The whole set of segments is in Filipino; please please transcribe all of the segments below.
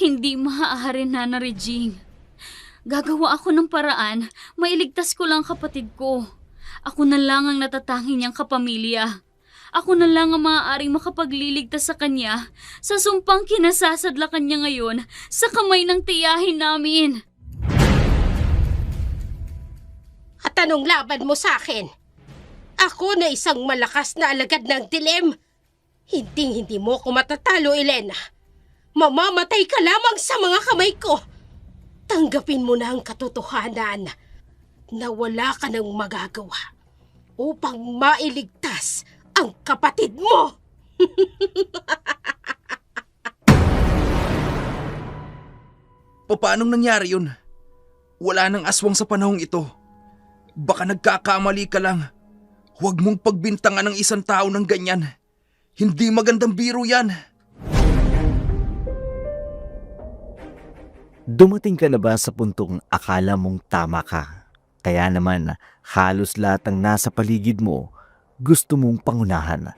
Hindi maaari, Nana Regine. Gagawa ako ng paraan, mailigtas ko lang kapatid ko. Ako na lang ang natatanging niyang kapamilya. Ako na lang ang maaaring makapagliligtas sa kanya sa sumpang kinasasadlakan niya ngayon sa kamay ng tiyahin namin. At anong laban mo sa akin? Ako na isang malakas na alagad ng dilim. Hindi mo ako matatalo, Elena. Mamamatay ka lamang sa mga kamay ko. Tanggapin mo na ang katotohanan na wala ka nang magagawa upang mailigtas ang kapatid mo. Paanong nangyari yun? Wala nang aswang sa panahong ito. Baka nagkakamali ka lang. Huwag mong pagbintangan ng isang tao ng ganyan. Hindi magandang biro yan. Dumating ka na ba sa puntong akala mong tama ka? Kaya naman halos lahat ng nasa paligid mo gusto mong pangunahan.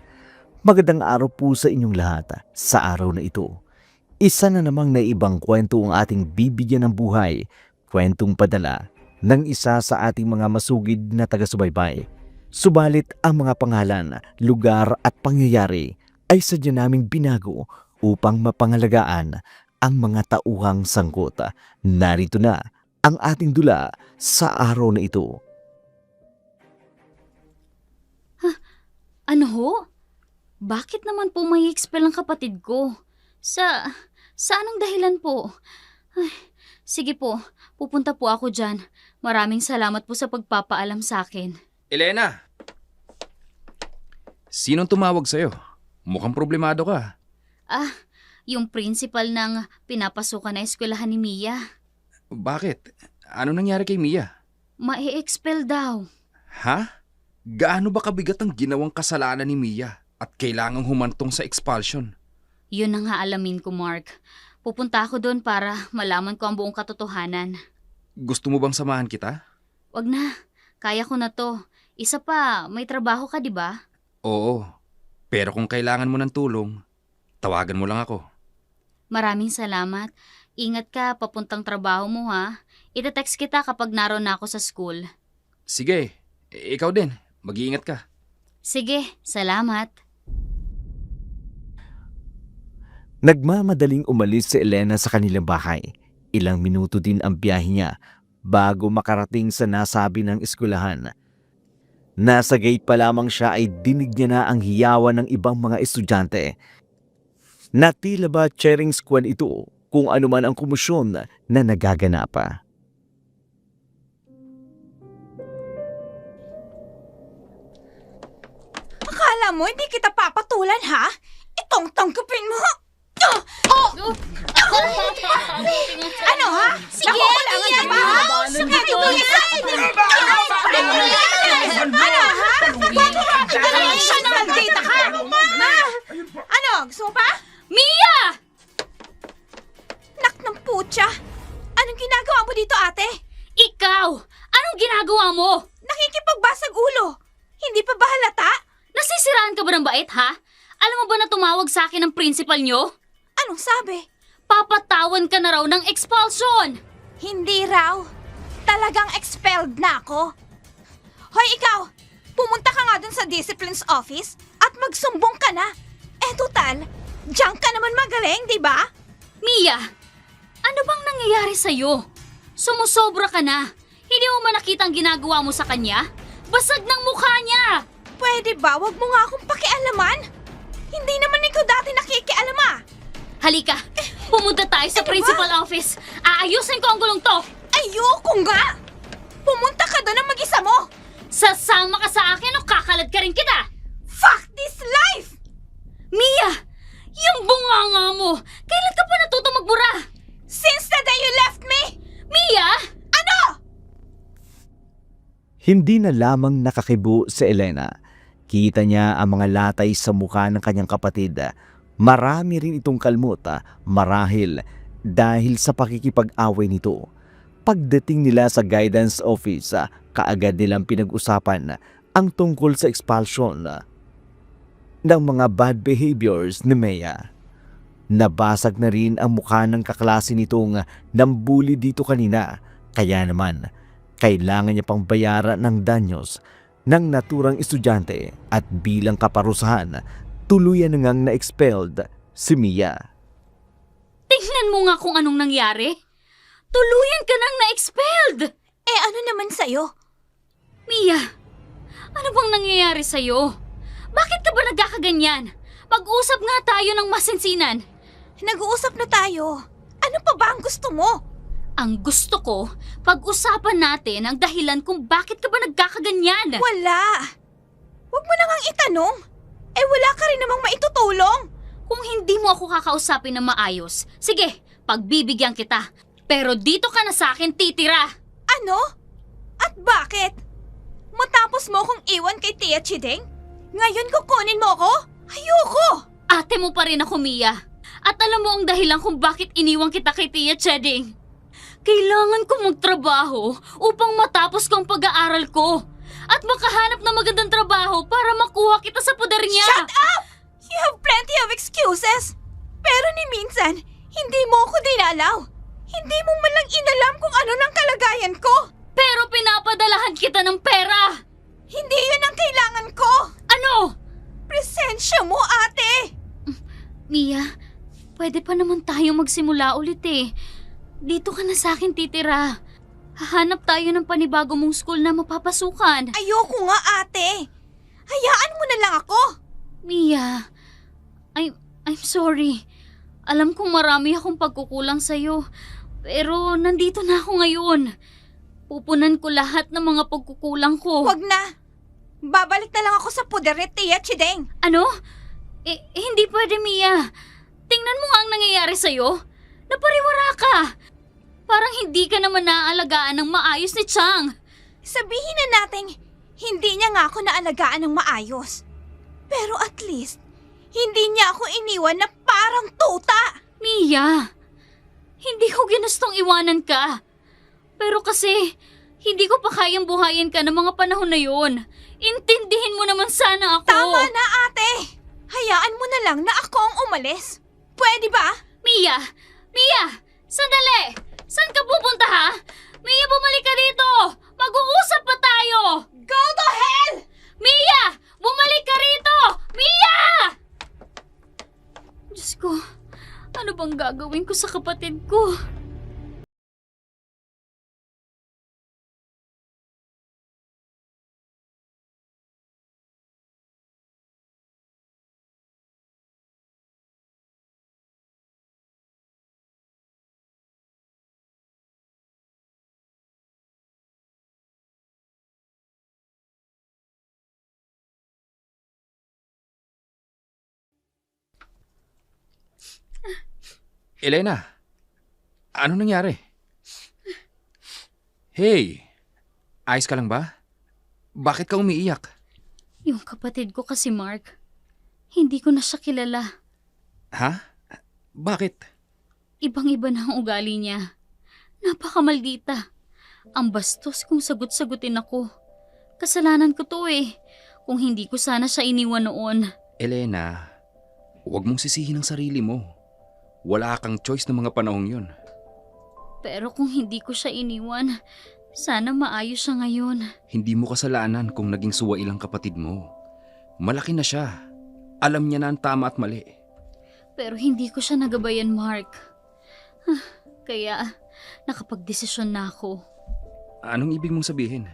Magandang araw po sa inyong lahat sa araw na ito. Isa na namang naibang kwento ang ating bibigyan ng buhay. Kwentong padala ng isa sa ating mga masugid na taga-subaybay. Subalit ang mga pangalan, lugar at pangyayari ay sadya naming binago upang mapangalagaan ang mga tauhang sangkot. Narito na ang ating dula sa araw na ito. Ano ho? Bakit naman po may expel ang kapatid ko? Sa anong dahilan po? Ay, sige po, pupunta po ako dyan. Maraming salamat po sa pagpapaalam sa akin. Elena! Sinong tumawag sa'yo? Mukhang problemado ka. Yung principal ng pinapasukan na eskwelahan ni Mia. Bakit? Ano nangyari kay Mia? Ma-expel daw. Ha? Gaano ba kabigat ang ginawang kasalanan ni Mia at kailangang humantong sa expulsion? Yun ang alamin ko, Mark. Pupunta ako doon para malaman ko ang buong katotohanan. Gusto mo bang samahan kita? Wag na. Kaya ko na to. Isa pa, may trabaho ka, di ba? Oo. Pero kung kailangan mo ng tulong, tawagan mo lang ako. Maraming salamat. Ingat ka papuntang trabaho mo, ha? Ite-text kita kapag naroon na ako sa school. Sige, ikaw din. Mag-iingat ka. Sige, salamat. Nagmamadaling umalis si Elena sa kanilang bahay. Ilang minuto din ang biyahe niya bago makarating sa nasabi ng eskwelahan. Nasa gate pa lamang siya ay dinig niya na ang hiyawan ng ibang mga estudyante. Na tila ba cheering squad ito kung ano man ang komosyon na nagaganap. Akala mo hindi kita papatulan, ha? Itong tangkapin mo! Ano, ha? Sige, Nakukulangan ka ba, ha? Sige, Ano, ha? Direction na magdita ka! Ha? Ano, gusto mo pa? Mia! Nak ng putya! Anong ginagawa mo dito, ate? Ikaw! Anong ginagawa mo? Nakikipagbasag ulo! Hindi pa ba halata? Nasisiraan ka ba ng bait, ha? Alam mo ba na tumawag sa akin ng principal nyo? Anong sabi? Papatawan ka na raw ng expulsion! Hindi raw. Talagang expelled na ako. Hoy, ikaw! Pumunta ka nga dun sa discipline's office at magsumbong ka na. Total, diyan ka naman magaling, di ba? Mia, ano bang nangyayari sa'yo? Sumusobra ka na. Hindi mo man nakita ang ginagawa mo sa kanya? Basag ng mukha niya! Pwede ba wag mo nga akong pakialaman? Hindi naman ikaw dati nakikialama. Halika, pumunta tayo sa Ano ba? principal office. Aayusin ko ang gulong to. Ayoko nga! Pumunta ka doon ang mag-isa mo! Sasama ka sa akin o kakalad ka rin kita. Fuck this life! Mia, yung bunganga mo, kailan ka pa natuto magbura? Since the day you left me! Mia! Ano? Hindi na lamang nakakibo si Elena. Kita niya ang mga latay sa mukha ng kanyang kapatid. Marami rin itong kalmot marahil dahil sa pakikipag-away nito. Pagdating nila sa guidance office, kaagad nilang pinag-usapan ang tungkol sa expulsion ng mga bad behaviors ni Mia. Nabasag na rin ang mukha ng kaklase nitong nambuli dito kanina. Kaya naman, kailangan niya pang bayaran ng danyos ng naturang estudyante at bilang kaparusahan, tuluyan na ngang na-expelled si Mia. Tingnan mo nga kung anong nangyari. Tuluyan ka nang na-expelled! Eh ano naman sa'yo? Mia, ano bang nangyayari sa'yo? Bakit ka ba nagkakaganyan? Mag-usap nga tayo ng masinsinan. Nag-uusap na tayo. Ano pa ba ang gusto mo? Ang gusto ko, pag-usapan natin ang dahilan kung bakit ka ba nagkakaganyan. Wala. Huwag mo na ngang itanong. Eh wala ka rin namang maitutulong. Kung hindi mo ako kakausapin ng maayos, sige, pagbibigyan kita. Pero dito ka na sa akin titira. Ano? At bakit? Matapos mo kong iwan kay Tia Chideng? Ngayon kukunin mo ko? Ayoko! Ate mo pa rin ako, Mia. At alam mo ang dahilan kung bakit iniwan kita kay Tia Cheding. Kailangan ko magtrabaho upang matapos ko ang pag-aaral ko. At makahanap ng magandang trabaho para makuha kita sa poder niya. Shut up! You have plenty of excuses. Pero ni minsan, hindi mo ako dinalaw. Hindi mo man lang inalam kung ano ng kalagayan ko. Pero pinapadalahan kita ng pera. Hindi yun ang kailangan ko. Ano? Presensya mo, ate. Mia, pwede pa naman tayo magsimula ulit eh. Dito ka na sa akin titira. Hahanap tayo ng panibago mong school na mapapasukan. Ayoko nga, ate. Hayaan mo na lang ako. Mia, I'm sorry. Alam kong marami akong pagkukulang sa'yo. Pero nandito na ako ngayon. Pupunan ko lahat ng mga pagkukulang ko. Huwag na. Babalik na lang ako sa puder ni Tia Chideng. Ano? Hindi pwede, Mia. Tingnan mo nga ang nangyayari sa'yo. Napariwara ka. Parang hindi ka naman naaalagaan ng maayos ni Chang. Sabihin na nating hindi niya nga ako naalagaan ng maayos. Pero at least, hindi niya ako iniwan na parang tuta. Mia, hindi ko ginustong iwanan ka. Pero kasi, hindi ko pa kayang buhayin ka ng mga panahon na yun. Intindihin mo naman sana ako. Tama na, ate. Hayaan mo na lang na ako ang umalis. Pwede ba? Mia! Mia! Sandali! Saan ka pupunta ha? Mia, bumalik ka dito! Mag-uusap pa tayo! Go to hell! Mia! Bumalik ka rito! Mia! Diyos ko, ano bang gagawin ko sa kapatid ko? Elena, ano nangyari? Hey, ayos ka lang ba? Bakit ka umiiyak? Yung kapatid ko kasi, Mark, hindi ko na siya kilala. Ha? Bakit? Ibang-iba na ang ugali niya. Napakamaldita. Ang bastos kung sagot-sagutin ako. Kasalanan ko to eh. Kung hindi ko sana siya iniwan noon. Elena, huwag mong sisihin ang sarili mo. Wala kang choice ng mga panahong yun. Pero kung hindi ko siya iniwan, sana maayos siya ngayon. Hindi mo kasalanan kung naging suwail ang kapatid mo. Malaki na siya. Alam niya na ang tama at mali. Pero hindi ko siya nagabayan, Mark. Kaya nakapagdesisyon na ako. Anong ibig mong sabihin?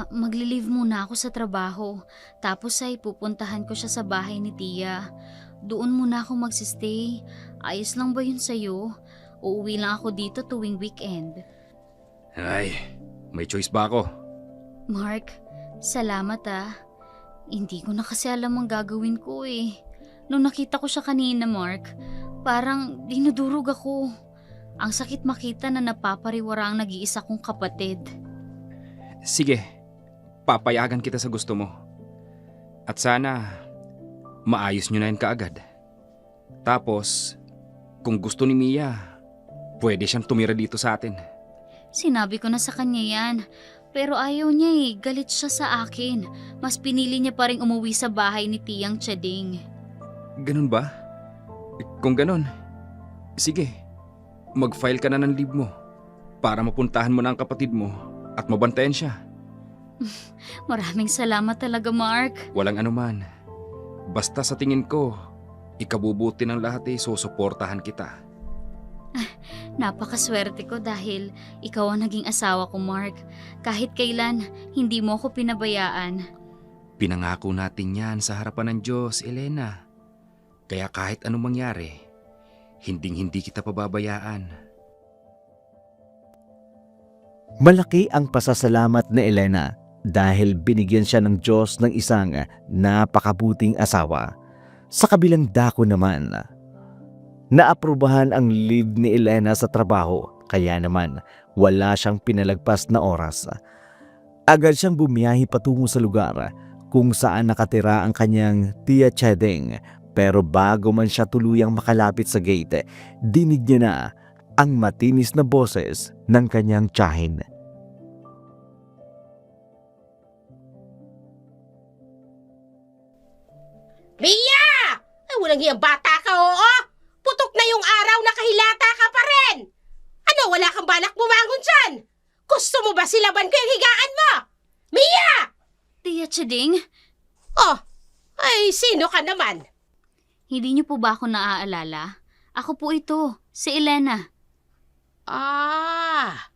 Magli-leave muna ako sa trabaho. Tapos ay pupuntahan ko siya sa bahay ni Tia. Doon muna ako magsistay. Ayos lang ba yun sa'yo? Uuwi lang ako dito tuwing weekend. Ay, may choice ba ako? Mark, salamat ah. Hindi ko na kasi alam ang gagawin ko eh. Nung nakita ko siya kanina, Mark, parang dinudurog ako. Ang sakit makita na napapariwara ang nag-iisa kong kapatid. Sige, papayagan kita sa gusto mo. At sana, maayos nyo na yan kaagad. Tapos, kung gusto ni Mia, pwede siyang tumira dito sa atin. Sinabi ko na sa kanya yan. Pero ayaw niya eh, galit siya sa akin. Mas pinili niya pa rin umuwi sa bahay ni Tiyang Cheding. Ganun ba? Kung ganon, sige, mag-file ka na ng leave mo para mapuntahan mo na ang kapatid mo at mabantayan siya. Maraming salamat talaga, Mark. Walang anuman. Basta sa tingin ko, ikabubuti ng lahat susuportahan kita. Napakaswerte ko dahil ikaw ang naging asawa ko, Mark. Kahit kailan, hindi mo ako pinabayaan. Pinangako natin yan sa harapan ng Diyos, Elena. Kaya kahit anong mangyari, hinding-hindi kita pababayaan. Malaki ang pasasalamat ni Elena dahil binigyan siya ng Diyos ng isang napakabuting asawa. Sa kabilang dako naman, naaprubahan ang leave ni Elena sa trabaho, kaya naman wala siyang pinalagpas na oras. Agad siyang bumiyahe patungo sa lugar kung saan nakatira ang kanyang Tia Chedeng, pero bago man siya tuluyang makalapit sa gate, dinig niya na ang matinis na boses ng kanyang tiyahin. Mia! Ay, walang hiyang bata ka, oo? Putok na yung araw na kahilata ka pa rin! Ano, wala kang balak bumangon dyan? Gusto mo ba silaban ko yung higaan mo? Mia! Tia Cheding, Oh, ay, sino ka naman? hindi niyo po ba ako naaalala? Ako po ito, si Elena. Ah!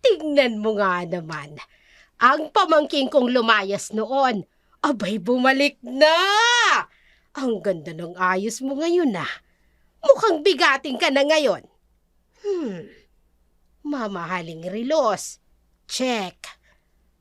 Tingnan mo nga naman. Ang pamangking kong lumayas noon, abay bumalik na! Ang ganda ng ayos mo ngayon Mukhang bigating ka na ngayon. Mamahaling relos. Check.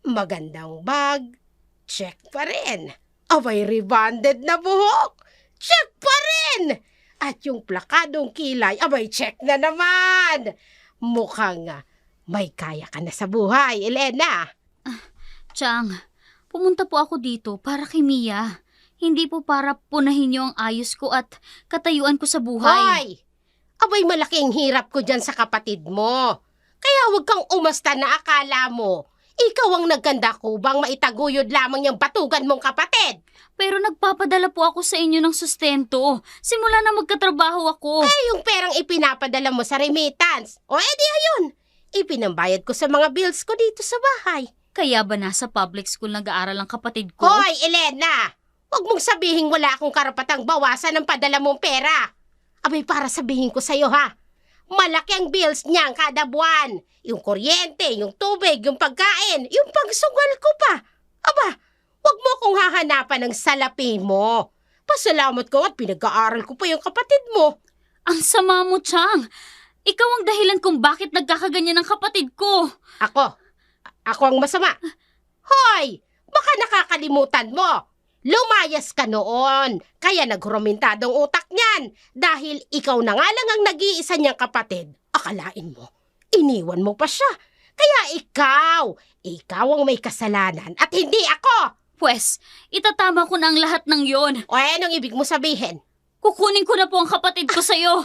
Magandang bag. Check pa rin. Abay rebonded na buhok. Check pa rin. At yung plakadong kilay, abay check na naman. Mukhang may kaya ka na sa buhay, Elena. Chang, pumunta po ako dito para kay Mia. Hindi po para punahin niyo ang ayos ko at katayuan ko sa buhay. Hoy! Abay malaking hirap ko dyan sa kapatid mo. Kaya huwag kang umasta na akala mo. Ikaw ang nagkanda ko bang maitaguyod lamang yung batugan mong kapatid. Pero nagpapadala po ako sa inyo ng sustento. Simula na magkatrabaho ako. Eh, yung perang ipinapadala mo sa remittance. O edi ayun. Ipinambayad ko sa mga bills ko dito sa bahay. Kaya ba nasa public school nag-aaral ang kapatid ko? Hoy, Elena! Huwag mong sabihin wala akong karapatang bawasan ng padala mong pera. Abay, para sabihin ko sa'yo malaki ang bills niyan kada buwan. Yung kuryente, yung tubig, yung pagkain, yung pangsugal ko pa. Aba, huwag mo kong hahanapan ng salapi mo. Pasalamat ko at pinag-aaral ko pa yung kapatid mo. Ang sama mo, Chang. Ikaw ang dahilan kung bakit nagkakaganyan ang kapatid ko. Ako ang masama. Hoy, baka nakakalimutan mo. Lumayas ka noon, kaya naghurumintadong utak niyan. Dahil ikaw na nga lang ang nag-iisa niyang kapatid. Akalain mo, iniwan mo pa siya. Kaya ikaw ang may kasalanan at hindi ako. Pwes, itatama ko na ang lahat ng yon. O anong ibig mo sabihin? Kukunin ko na po ang kapatid ko sa'yo.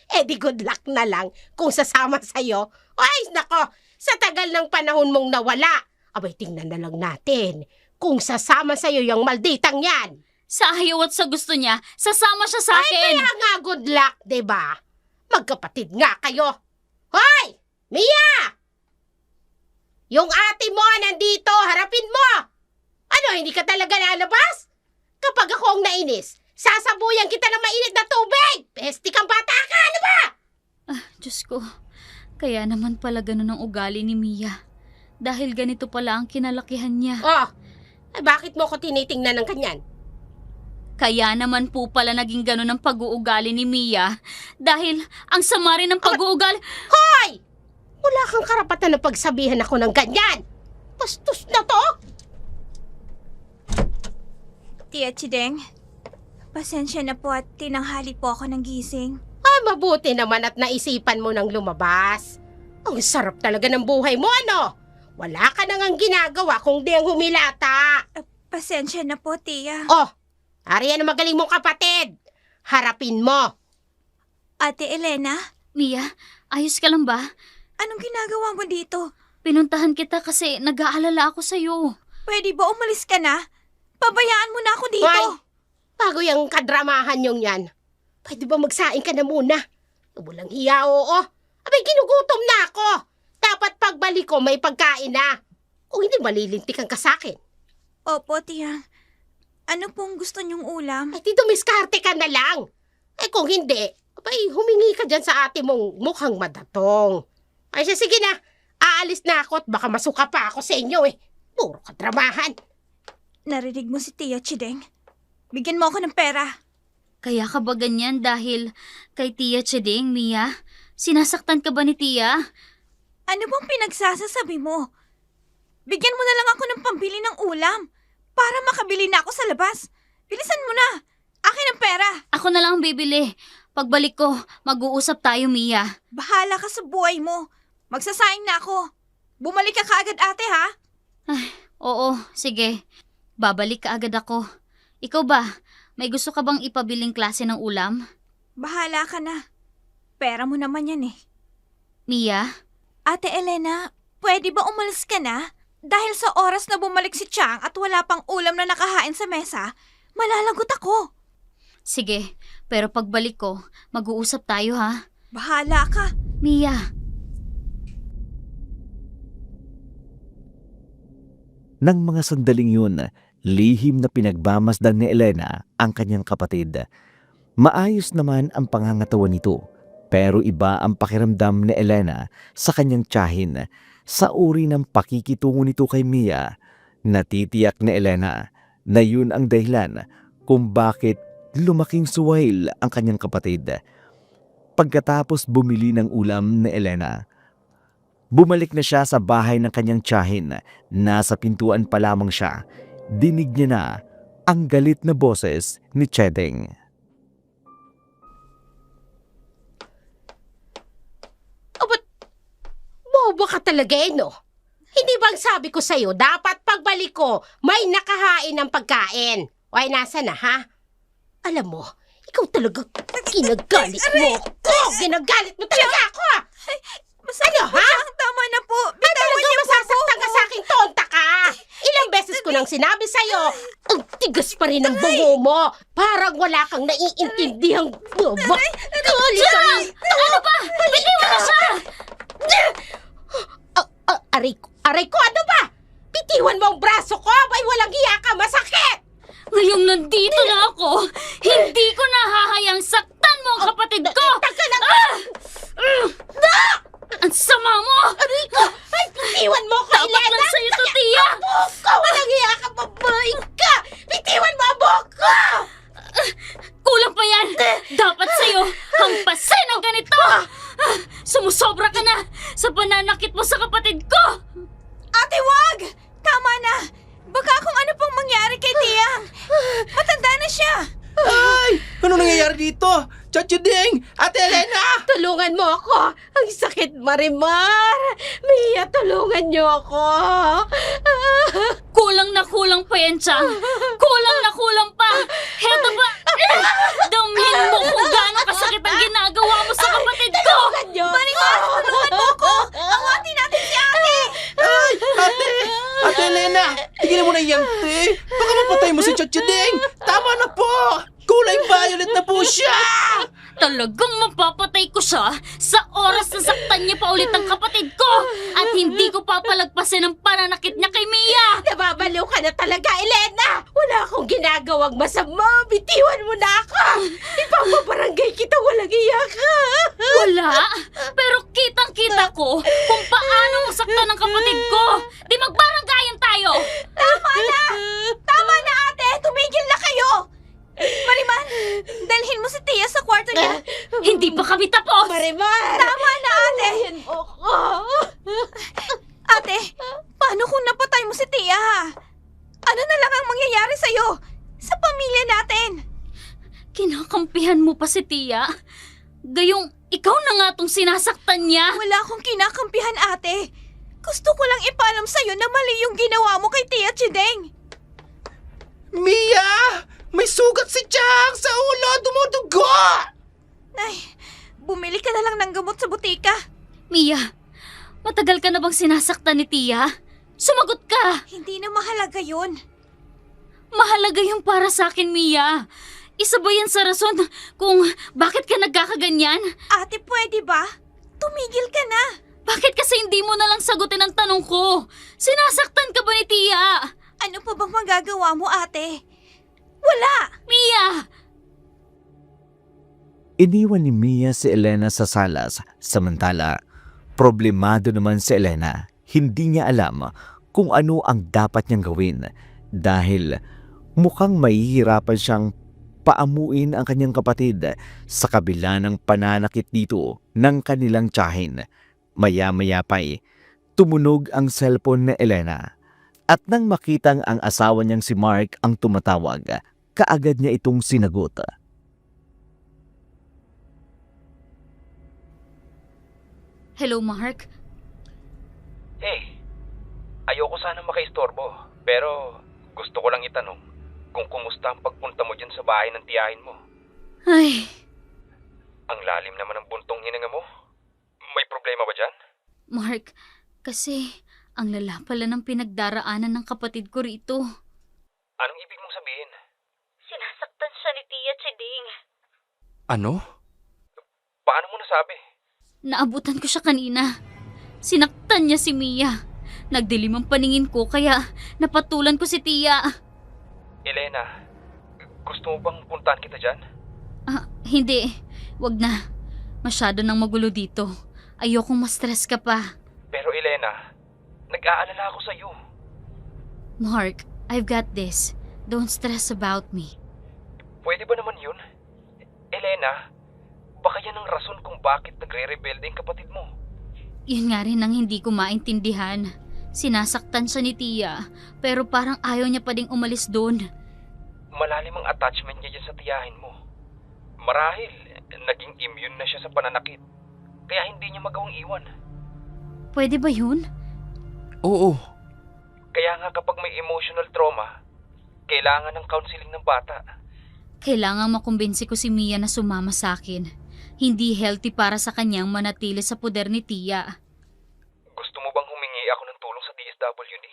Eh di good luck na lang kung sasama sa'yo. Ay nako, sa tagal ng panahon mong nawala, abay tingnan na lang natin kung sasama sa'yo yung malditang yan. Sa ayaw at sa gusto niya, sasama siya sa akin. Ay, kaya nga good luck, diba? Magkapatid nga kayo. Hoy! Mia! Yung ate mo nandito, harapin mo! Ano, hindi ka talaga lalabas? Kapag ako ang nainis, sasabuyan kita ng mainit na tubig! Pesti kang bata ka, ano ba? Diyos ko, kaya naman pala ganun ang ugali ni Mia. Dahil ganito pala ang kinalakihan niya. Oh, ay bakit mo ko tinitingnan ng kanyan? Kaya naman po pala naging ganun ang pag-uugali ni Mia. Dahil ang sama rin ng pag-uugali... Hoy! Wala kang karapatan na pagsabihan ako ng ganyan! Bastos na to! Tia Chideng, pasensya na po at tinanghali po ako ng gising. Ay, mabuti naman at naisipan mo nang lumabas. Ang sarap talaga ng buhay mo, ano? Wala ka nang ang ginagawa kung di ang humilata. Pasensya na po, Tia. Oh, ariyan ang magaling mong kapatid. Harapin mo. Ate Elena, Mia, ayos ka lang ba? anong ginagawa mo dito? Pinuntahan kita kasi nag-aalala ako sa'yo. Pwede ba umalis ka na? Pabayaan mo na ako dito. Hoy, Bago yung kadramahan yung yan. Pwede ba magsaing ka na muna? Walang hiya, oo. Abay, ginugutom na ako. Dapat pagbalik ko, may pagkain na. Kung hindi, malilintikan ka sa akin. Opo, tiya. Ano pong gusto niyong ulam? Ay, di dumiskarte ka na lang. Ay, kung hindi, abay, humingi ka dyan sa ate mong mukhang madatong. Ay, siya, sige na. Aalis na ako at baka masuka pa ako sa inyo eh. Puro kadramahan. Narinig mo si Tia Chideng? Bigyan mo ako ng pera. Kaya ka ba ganyan dahil kay Tia Chideng, Mia? Sinasaktan ka ba ni Tia? Ano bang pinagsasasabi mo? Bigyan mo na lang ako ng pambili ng ulam para makabili na ako sa labas. Bilisan mo na. Akin ang pera. Ako na lang ang bibili. Pagbalik ko, mag-uusap tayo, Mia. Bahala ka sa buhay mo. Magsasaing na ako. Bumalik ka kaagad, ate, ha? Oo, sige. Babalik ka agad ako. Ikaw ba, may gusto ka bang ipabiling klase ng ulam? Bahala ka na. Pera mo naman yan eh. Mia? Ate Elena, pwede ba umalis ka na? Dahil sa oras na bumalik si Chang at wala pang ulam na nakahain sa mesa, malalagot ako. Sige, pero pagbalik ko, mag-uusap tayo ha. Bahala ka. Mia, Nang mga sandaling yun, lihim na pinagmamasdan ni Elena ang kanyang kapatid. Maayos naman ang pangangatawan nito, pero iba ang pakiramdam ni Elena sa kanyang tiyahin. Sa uri ng pakikitungo nito kay Mia, natitiyak ni Elena na yun ang dahilan kung bakit lumaking suwail ang kanyang kapatid. Pagkatapos bumili ng ulam ni Elena, bumalik na siya sa bahay ng kanyang tiyahin. Nasa pintuan pa lamang siya, dinig niya na ang galit na boses ni Chedeng. Bobo ka talaga eh, no? Hindi bang sabi ko sa'yo, dapat pagbalik ko, may nakahain ng pagkain. O ay, nasa na, ha? Alam mo, ikaw talaga ginagalit mo. Ginagalit mo talaga ako, ha? Ano, ha? Tama na po. Ay, Bitawan talaga niyo po masasaktan ka sa aking tonta ka. Ilang beses ko nang sinabi sa'yo, ang tigas pa rin ng bungo mo. Parang wala kang naiintindihang boba. Galit! ano ba? Bitiwan na siya! Aray ko, ano ba? Bitiwan mo ang braso ko, bay walang hiya ka, masakit! Ngayong nandito na ako, hindi ko nahahayang saktan mo ang kapatid ko! Taka lang! Ang sama mo! Aray ko! Ay, bitiwan mo ko, Dapat Elena! lang sa'yo to, Tia! Buhok ko! Walang hiya ka, babae ka! Bitiwan mo ang buhok ko! Kulang pa yan! Dapat sa'yo, hampasin ang ganito! Sumusobra ka na sa pananakit mo sa kapatid ko! Ate, wag! Tama na! Baka kung ano pang mangyari kay Tiang. Matanda na siya. Ay! Ano nangyayari dito? Chachuding! Ate Elena! Tulungan mo ako! Ang sakit, Marimar! Mia, tulungan niyo ako! Kulang na kulang pa yan, Chang! Kulang na kulang pa! Heto ba? Damhin mo kung gaano kasakit ang ginagawa mo sa kapatid ko! Tulungan niyo! Marimar, tulungan mo ako! Awatin natin si ate! Ay! Ate! Ate Elena! Tignan mo na yan, te! Baka mapatay mo si Chachuding! Tama na po! Kulay violet na po siya! Talagang mapapatay ko siya sa oras na saktan niya pa ulit ang kapatid ko! At hindi ko papalagpasin ang pananakit niya kay Mia! Nababaliw ka na talaga, Elena! Wala akong ginagawang masama! Bitiwan mo na ako! Ipapabarangay kita, walang iya ka! Wala! Pero kitang-kita ko kung paano masaktan ang kapatid ko! Di magbaranggayan tayo! Tama na ate! Tumigil na kayo! Marimar, dalhin mo si Tia sa kwarto niya. Hindi pa kami tapos! Marimar! Tama na ate! Ayan mo ko! Ate, paano kung napatay mo si Tia? Ano na lang ang mangyayari sa'yo? Sa pamilya natin? Kinakampihan mo pa si Tia? Gayong ikaw na nga tong sinasaktan niya? Wala akong kinakampihan ate. Gusto ko lang ipaalam sa'yo na mali yung ginawa mo kay Tia Chideng. Mia! May sugat si Chang sa ulo! Dumudugo! Ay, bumili ka na lang ng gamot sa butika. Mia, matagal ka na bang sinasaktan ni Tia? Sumagot ka! Hindi na mahalaga yun. Mahalaga yung para sa akin, Mia. Isa ba yan sa rason kung bakit ka nagkakaganyan? Ate, pwede ba? Tumigil ka na. Bakit kasi hindi mo na lang sagutin ang tanong ko? Sinasaktan ka ba ni Tia? Ano pa bang magagawa mo, ate? Wala! Mia! Iniwan ni Mia si Elena sa salas, samantala, problemado naman si Elena. Hindi niya alam kung ano ang dapat niyang gawin dahil mukhang mahihirapan siyang paamuin ang kanyang kapatid sa kabila ng pananakit dito ng kanilang tiyahin. Maya-maya pa'y tumunog ang cellphone ni Elena at nang makitang ang asawa niyang si Mark ang tumatawag, kaagad niya itong sinagot. Hello, Mark. Hey, ayoko sana makaistorbo, pero gusto ko lang itanong kung kumusta ang pagpunta mo dyan sa bahay ng tiyahin mo. Ay, Ang lalim naman ng buntong hininga mo. May problema ba dyan? Mark, kasi ang lala pala ng pinagdaraanan ng kapatid ko rito. Anong ibig mong sabihin? Sinasaktan siya ni Tia Chiding. Ano? Paano mo nasabi? Naabutan ko siya kanina. Sinaktan niya si Mia. Nagdilim ang paningin ko kaya napatulan ko si Tia. Elena, gusto mo bang puntahan kita dyan? Hindi. Wag na. Masyado nang magulo dito. Ayokong ma-stress ka pa. Pero Elena, nag-aalala ako sa'yo. Mark, I've got this. Don't stress about me. Pwede ba naman yun? Elena, baka yan ang rason kung bakit nagre-rebelde ang kapatid mo. Yun nga rin ang hindi ko maintindihan. Sinasaktan siya ni Tia, pero parang ayaw niya pa ding umalis doon. Malalim ang attachment niya dyan sa tiyahin mo. Marahil, naging immune na siya sa pananakit. Kaya hindi niya magawang iwan. Pwede ba yun? Oo. Kaya nga kapag may emotional trauma, kailangan ng counseling ng bata. Kailangang makumbinsi ko si Mia na sumama sa akin. Hindi healthy para sa kanyang manatili sa poder ni Tia. Gusto mo bang humingi ako ng tulong sa DSWD?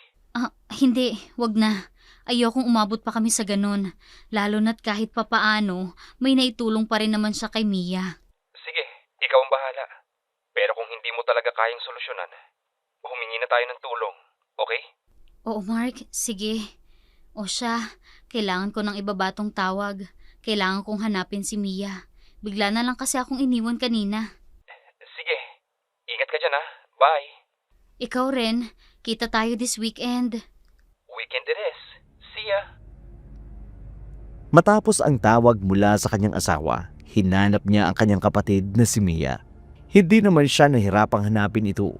Hindi, wag na. Ayokong umabot pa kami sa ganun. Lalo na't kahit papaano, may naitulong pa rin naman siya kay Mia. Sige, ikaw ang bahala. Pero kung hindi mo talaga kayang solusyonan, humingi na tayo ng tulong, okay? Oo, Mark, sige. O siya, kailangan ko ng ibabatong tawag. Kailangan kong hanapin si Mia. Bigla na lang kasi akong iniwan kanina. Sige, ingat ka dyan ha. Bye. Ikaw rin, kita tayo this weekend. Weekend it is. See ya. Matapos ang tawag mula sa kanyang asawa, hinanap niya ang kanyang kapatid na si Mia. Hindi naman siya nahirapang hanapin ito.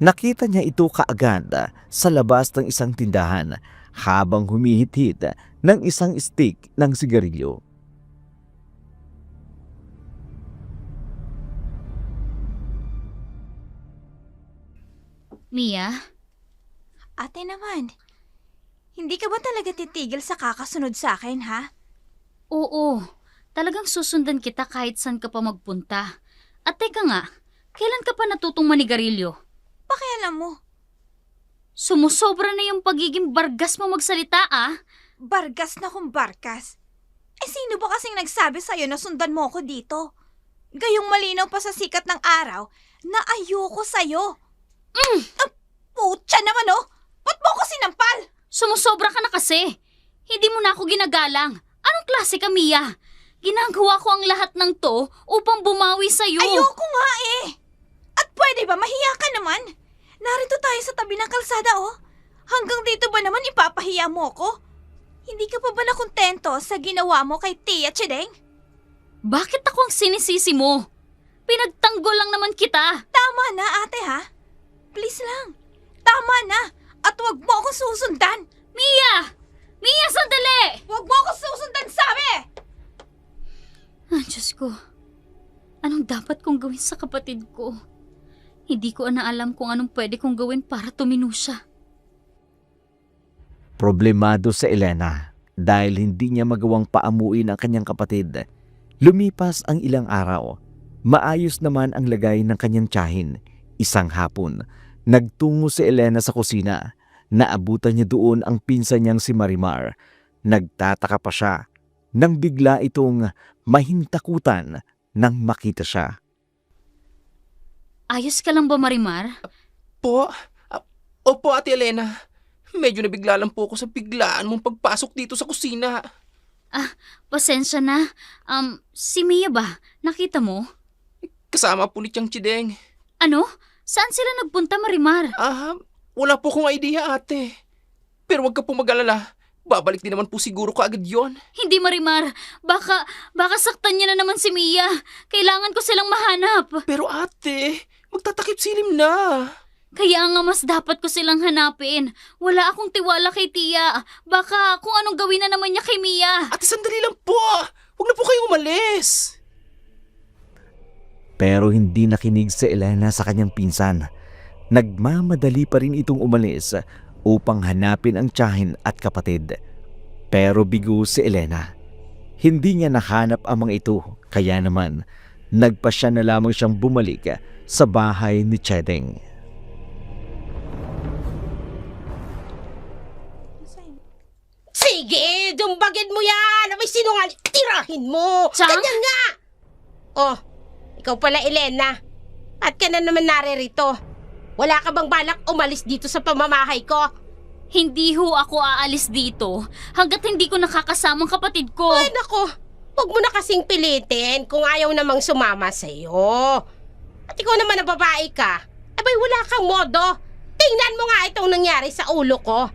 Nakita niya ito kaagad sa labas ng isang tindahan habang humihit-hit ng isang stick ng sigarilyo. Mia? Ate naman, hindi ka ba talaga titigil sa kakasunod sa akin, ha? Oo, talagang susundan kita kahit saan ka pa magpunta. At teka nga, kailan ka pa natutong manigarilyo? Pakialam mo, Sumusobra na yung pagiging bargas mo magsalita bargas na kung barkas. Eh sino ba kasing nagsabi sa'yo na sundan mo ako dito? Gayong malinaw pa sa sikat ng araw na ayoko sa'yo. Putya naman oh! Ba't mo ako sinampal? Sumusobra ka na kasi. Hindi mo na ako ginagalang. Anong klase ka, Mia? Ginagawa ko ang lahat ng to upang bumawi sa'yo. Ayoko nga eh! At pwede ba mahiya ka naman? Narito tayo sa tabi ng kalsada oh. Hanggang dito ba naman ipapahiya mo ko? Hindi ka pa ba nakontento sa ginawa mo kay Tia Chideng? Bakit ako ang sinisisi mo? Pinagtanggol lang naman kita. Tama na ate ha? Please lang. Tama na. At wag mo akong susundan. Mia! Mia, sandali! Wag mo akong susundan, sabi! Diyos ko. Anong dapat kong gawin sa kapatid ko? Hindi ko na alam kung anong pwede kong gawin para tumino siya. Problemado sa Elena dahil hindi niya magawang paamuin ang kanyang kapatid. Lumipas ang ilang araw. Maayos naman ang lagay ng kanyang tiyahin. Isang hapon, nagtungo si Elena sa kusina. Naabutan niya doon ang pinsan niyang si Marimar. Nagtataka pa siya nang bigla itong mahintakutan nang makita siya. Ayos ka lang ba, Marimar? Po? Opo, Ate Elena. Medyo nabigla lang po ako sa biglaan mong pagpasok dito sa kusina. Pasensya na. Si Mia ba? Nakita mo? Kasama po ni Chang Chideng. Ano? Saan sila nagpunta, Marimar? Wala po akong idea, ate. Pero wag ka po mag-alala. Babalik din naman po siguro kaagad yon. Hindi, Marimar. Baka saktan niya na naman si Mia. Kailangan ko silang mahanap. Pero ate, magtatakip silim na. Kaya nga mas dapat ko silang hanapin. Wala akong tiwala kay Tia. Baka kung anong gawin na naman niya kay Mia. Ate, sandali lang po. Huwag na po kayong umalis. Pero hindi nakinig si Elena sa kanyang pinsan. Nagmamadali pa rin itong umalis upang hanapin ang tiyahin at kapatid. Pero bigo si Elena. Hindi niya nahanap ang mga ito, kaya naman nagpasya na lamang siyang bumalik sa bahay ni Chedeng. Sige, dumbagin mo yan! Abay, sinungaling! Tirahin mo! Chang? Ganyan nga! Oh, ikaw pala, Elena. At ka na naman naririto. Wala ka bang balak umalis dito sa pamamahay ko? Hindi ho ako aalis dito hanggat hindi ko nakakasamang kapatid ko. Ay, nako. Huwag mo na kasing pilitin kung ayaw namang sumama sa'yo. At ikaw naman na babae ka. Abay, wala kang modo. Tingnan mo nga itong nangyari sa ulo ko.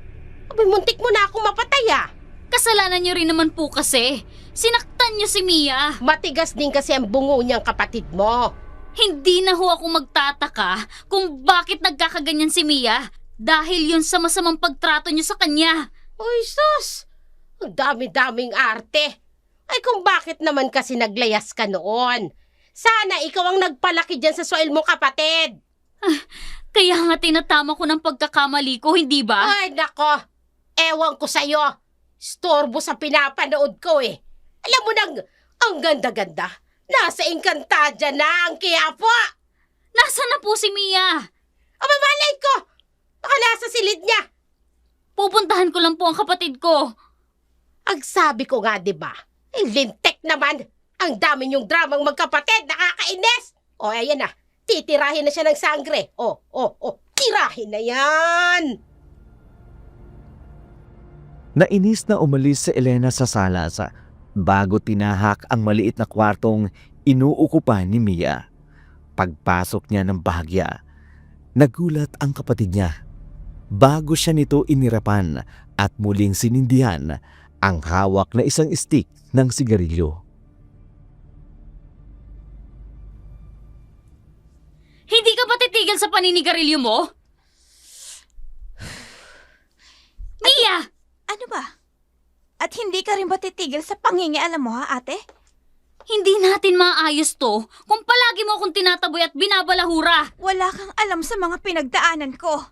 Abay, muntik mo na akong mapatay ah. Kasalanan niyo rin naman po kasi. Sinaktan niyo si Mia. Matigas din kasi ang bungo niyang kapatid mo. Hindi na ho ako magtataka kung bakit nagkakaganyan si Mia. Dahil yun sa masamang pagtrato niyo sa kanya. Uy, sus! Ang dami-daming arte. Ay kung bakit naman kasi naglayas ka noon. Sana ikaw ang nagpalaki dyan sa soil mong kapatid. Kaya nga tinatama ko ng pagkakamali ko, hindi ba? Ay, nako. Ewan ko sa'yo. Storbo sa pinapanood ko eh. Alam mo nang, ang ganda-ganda. Nasa Encantadia na ang Quiapo. Nasaan na po si Mia? Mamalay ko. Baka nasa silid niya. Pupuntahan ko lang po ang kapatid ko. Ang sabi ko nga, di ba? Lintek naman. Ang dami niyong dramang magkapatid. Nakakainis. O, ayan na. Titirahin na siya ng sangre. O. Tirahin na yan. Nainis na umalis si Elena sa sala bago tinahak ang maliit na kwartong inuukupan ni Mia. Pagpasok niya ng bahagya, nagulat ang kapatid niya. Bago siya nito inirapan at muling sinindihan ang hawak na isang stick ng sigarilyo. Hindi ka ba titigil sa paninigarilyo mo? Mia! Ano ba? At hindi ka rin ba titigil sa pangingialam mo, ha, ate? Hindi natin maayos to kung palagi mo akong tinataboy at binabalahura. Wala kang alam sa mga pinagdaanan ko.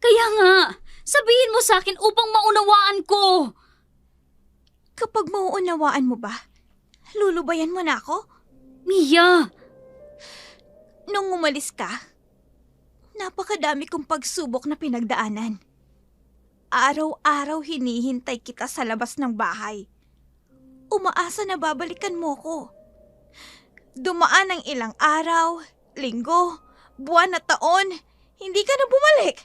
Kaya nga, sabihin mo sa akin upang maunawaan ko. Kapag mauunawaan mo ba, lulubayan mo na ako? Mia! Nung umalis ka, napakadami kong pagsubok na pinagdaanan. Araw-araw hinihintay kita sa labas ng bahay. Umaasa na babalikan mo ko. Dumaan ang ilang araw, linggo, buwan at taon, hindi ka na bumalik.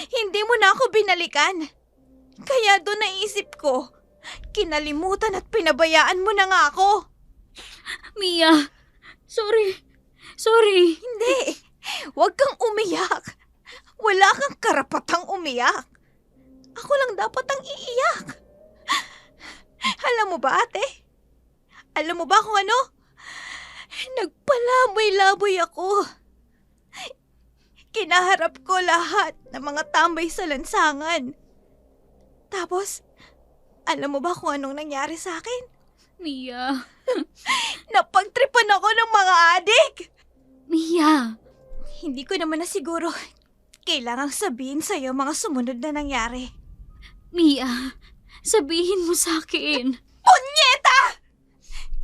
Hindi mo na ako binalikan. Kaya doon naisip ko, kinalimutan at pinabayaan mo na nga ako. Mia! Sorry. Hindi, huwag kang umiyak. Wala kang karapatang umiyak. Ako lang dapat ang iiyak. Alam mo ba, ate? Alam mo ba kung ano? Nagpalaboy-laboy ako. Kinaharap ko lahat ng mga tambay sa lansangan. Tapos, alam mo ba kung anong nangyari sa akin? Mia. Napagtripan ako ng mga adik. Mia. Hindi ko naman na siguro kailangang sabihin sa'yo mga sumunod na nangyari. Mia, sabihin mo sa akin. Punyeta!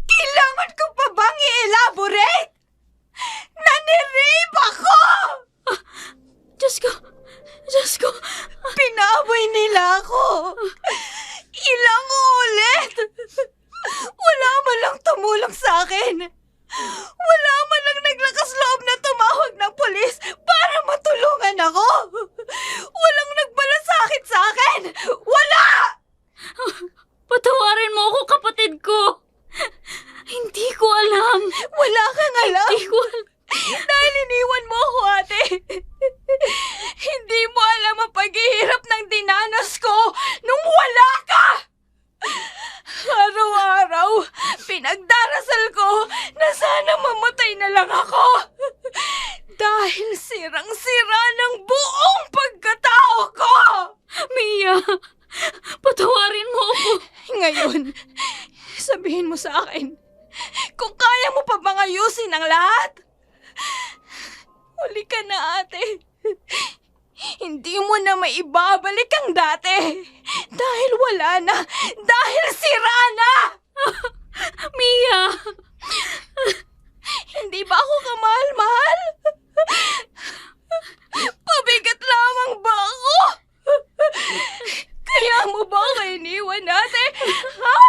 Kailangan ko pa bang i-elaborate? Nanirip ako! Diyos ko. Pinaboy nila ako. akin. Wala man lang naglakas loob na tumawag ng pulis para matulungan ako. Walang nagbalasakit sa akin. Wala! Patawarin mo ako, kapatid ko. Hindi ko alam. Wala kang alam. Hindi ko alam. Dahil iniwan mo ako, ate. Hindi mo alam ang paghihirap ng dinanas ko nung wala ka. Araw-araw, pinagdarasal ko na sana mamatay na lang ako. Dahil sirang-sira ng buong pagkatao ko. Mia, patawarin mo ako. Ngayon, sabihin mo sa akin, kung kaya mo pa bang ayusin ang lahat? Huli ka na, ate. Hindi mo na maibabalik ang dati. Dahil wala na. Dahil sira na. Mia! Hindi ba ako kamahal-mahal? Pabigat lamang ba ako? Kaya mo ba ako iniwan, ate? Ha?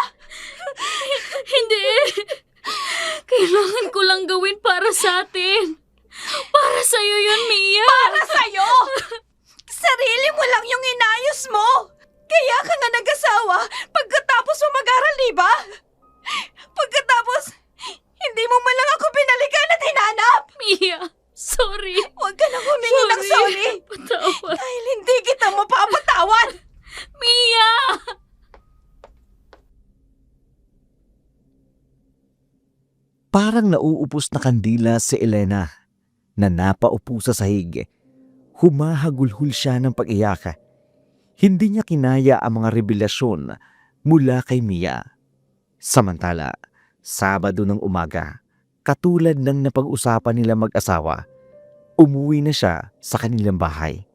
Hindi. Kailangan ko lang gawin para sa atin. Para sa'yo yun, Mia. Para sa'yo! Sarili mo lang yung inayos mo! Kaya ka nga nag-asawa pagkatapos mo mag-aral, di ba? Pagkatapos, hindi mo man lang ako binalikan at hinanap! Mia, sorry. Huwag ka nang humingi ng sorry! Patawad. Dahil hindi kita mapapatawad! Mia! Parang nauupos na kandila si Elena na napaupo sa sahig. Humahagulhul siya ng pag-iyak. Hindi niya kinaya ang mga revelasyon mula kay Mia. Samantala, Sabado ng umaga, katulad ng napag-usapan nila mag-asawa, umuwi na siya sa kanilang bahay.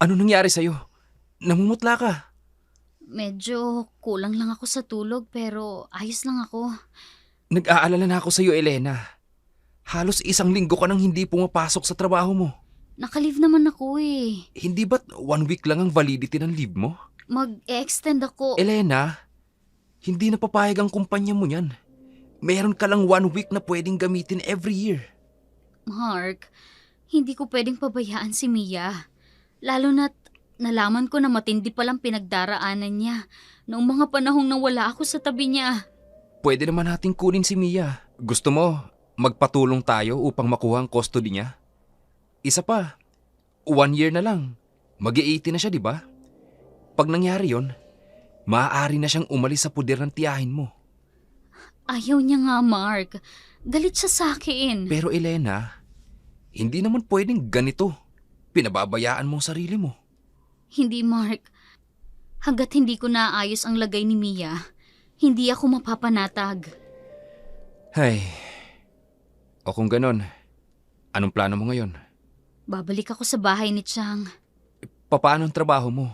Ano nangyari sa'yo? Namumutla ka. Medyo kulang lang ako sa tulog pero ayos lang ako. Nag-aalala na ako sa'yo, Elena. Halos 1 linggo ka nang hindi pumapasok sa trabaho mo. Naka-leave naman ako eh. Hindi ba't 1 week lang ang validity ng leave mo? Mag-extend ako. Elena, hindi na papayag ang kumpanya mo yan. Meron ka lang 1 week na pwedeng gamitin every year. Mark, hindi ko pwedeng pabayaan si Mia. Lalo na't nalaman ko na matindi palang pinagdaraanan niya noong mga panahong nawala ako sa tabi niya. Pwede naman nating kunin si Mia. Gusto mo, magpatulong tayo upang makuha ang custody niya? Isa pa, 1 year na lang. Mag-i-80 na siya, di ba? Pag nangyari yon, maaari na siyang umalis sa puder ng tiyahin mo. Ayaw niya nga, Mark. Galit siya sa akin. Pero Elena, hindi naman pwedeng ganito. Pinababayaan mo ang sarili mo. Hindi, Mark. Hanggat hindi ko naayos ang lagay ni Mia, hindi ako mapapanatag. Ay, o kung ganon, anong plano mo ngayon? Babalik ako sa bahay ni Chang. Paano ang trabaho mo?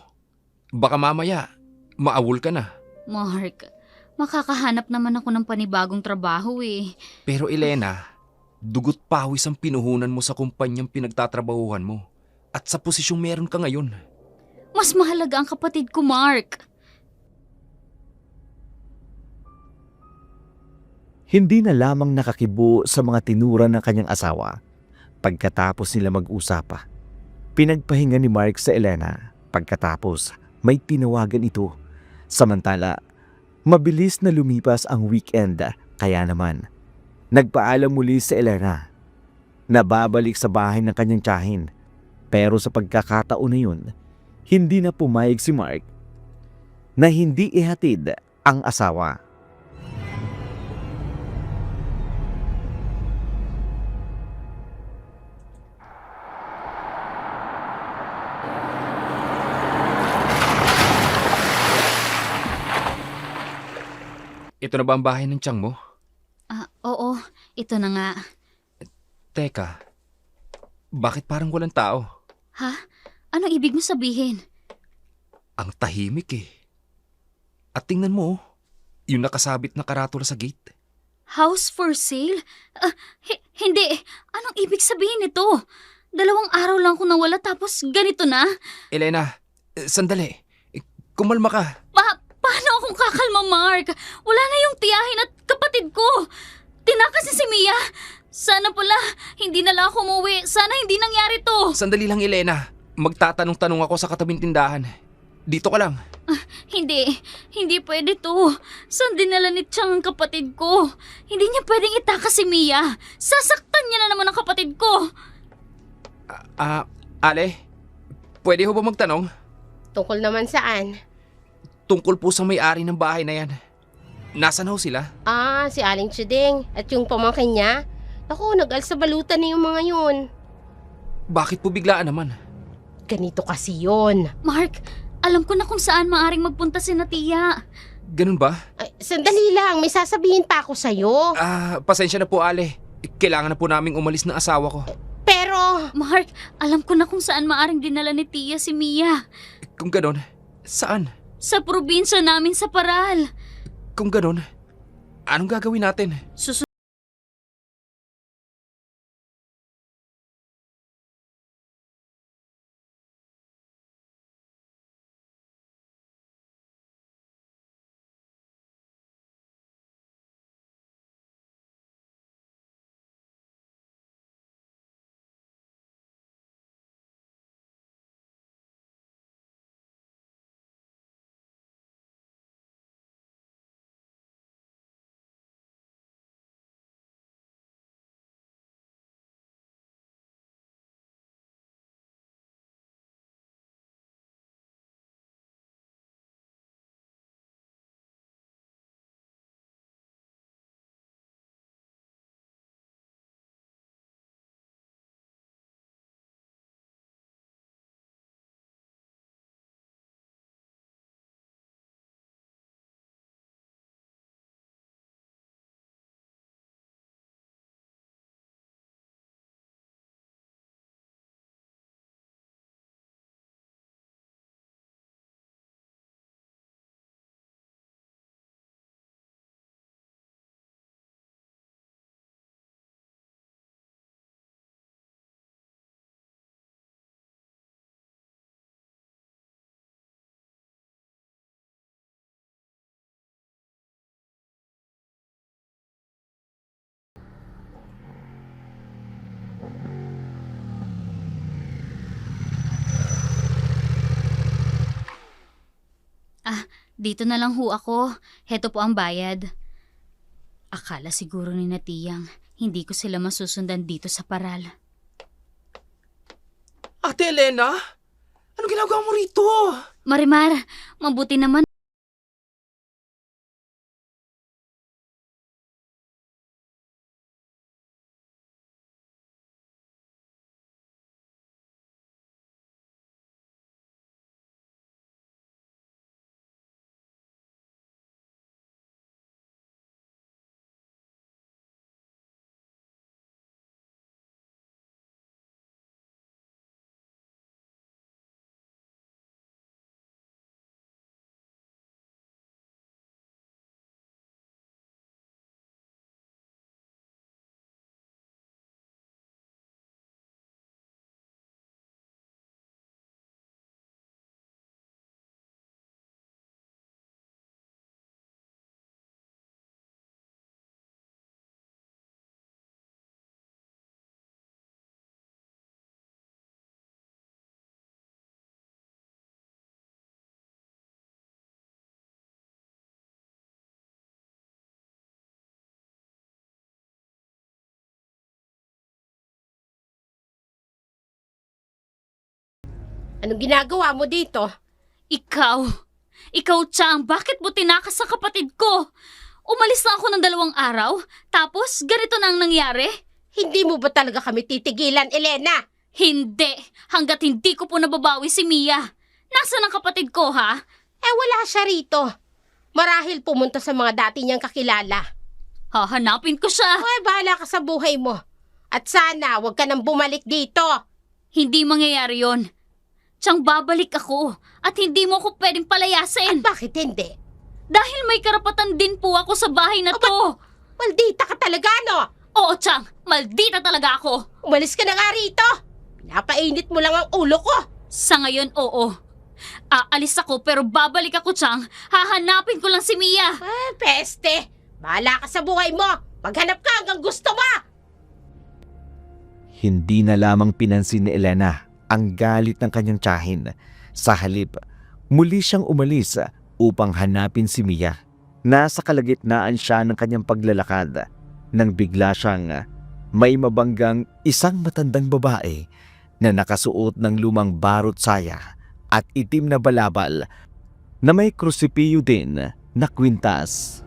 Baka mamaya, maawol ka na. Mark, makakahanap naman ako ng panibagong trabaho eh. Pero Elena, dugot pawis ang pinuhunan mo sa kumpanyang pinagtatrabahuhan mo. At sa posisyong meron ka ngayon. Mas mahalaga ang kapatid ko, Mark. Hindi na lamang nakakibo sa mga tinura ng kanyang asawa. Pagkatapos nila mag-usapa, pinagpahinga ni Mark sa Elena. Pagkatapos, may tinawagan ito. Samantala, mabilis na lumipas ang weekend, kaya naman, nagpaalam muli sa Elena na babalik sa bahay ng kanyang tiyahin. Pero sa pagkakataon na yun, hindi na pumayag si Mark na hindi ihatid ang asawa. Ito na ba ang bahay ng tiyang mo? Oo, ito na nga. Teka, bakit parang walang tao? Ha? Anong ibig mo sabihin? Ang tahimik eh. At tingnan mo, yung nakasabit na karatula sa gate. House for sale? Hindi. Anong ibig sabihin nito? 2 araw lang ako nawala tapos ganito na? Elena, sandali. kumalma ka. Paano akong kakalma, Mark? Wala na yung tiyahin at kapatid ko. Tinakas si Mia. Sana pala, hindi na lang ako umuwi. Sana hindi nangyari to. Sandali lang, Elena. Magtatanong-tanong ako sa katabing tindahan. Dito ka lang. Hindi pwede to. Saan dinala ni Chang ang kapatid ko? Hindi niya pwedeng itakas si Mia. Sasaktan niya na naman ang kapatid ko. Ale, pwede ho ba magtanong? Tungkol naman saan? Tungkol po sa may-ari ng bahay na yan. Nasaan ho sila? Si Aling Chiding at yung pamangkin niya. Ako, nag-alsa balutan na yung mga yun. Bakit po biglaan naman? Ganito kasi yun. Mark, alam ko na kung saan maaring magpunta si Natia. Ganun ba? Ay, sandali lang, may sasabihin pa ako sa'yo. Pasensya na po, Ale. Kailangan na po naming umalis ng asawa ko. Pero, Mark, alam ko na kung saan maaring dinala ni Tia si Mia. Kung ganun, saan? Sa probinsya namin sa Paral. Kung ganun, anong gagawin natin? Dito na lang ho ako. Heto po ang bayad. Akala siguro ni Natiyang hindi ko sila masusundan dito sa Paral. Ate Elena? Anong ginagawa mo rito? Marimar, mabuti naman. anong ginagawa mo dito? Ikaw, Chang, bakit mo tinakas sa kapatid ko? Umalis na ako ng 2 araw, tapos ganito na ang nangyari? Hindi mo ba talaga kami titigilan, Elena? Hindi, hanggat hindi ko po nababawi si Mia. Nasaan ang kapatid ko, ha? Wala siya rito. Marahil pumunta sa mga dati niyang kakilala. Hahanapin ko siya. Bahala ka sa buhay mo. At sana, huwag ka nang bumalik dito. Hindi mangyayari yon. Chang, babalik ako at hindi mo ako pwedeng palayasin. Bakit hindi? Dahil may karapatan din po ako sa bahay na to. Maldita ka talaga, no? Oo, Chang, maldita talaga ako. Umalis ka na nga rito. Pinapainit mo lang ang ulo ko. Sa ngayon, oo. Aalis ako pero babalik ako, Chang. Hahanapin ko lang si Mia. Peste! Bahala ka sa buhay mo! Maghanap ka hanggang gusto mo! Hindi na lamang pinansin ni Elena ang galit ng kanyang tiyahin. Sa halip, muli siyang umalis upang hanapin si Mia. Nasa kalagitnaan siya ng kanyang paglalakad nang bigla siyang may mabanggang isang matandang babae na nakasuot ng lumang barot saya at itim na balabal na may krusipiyo din na kwintas.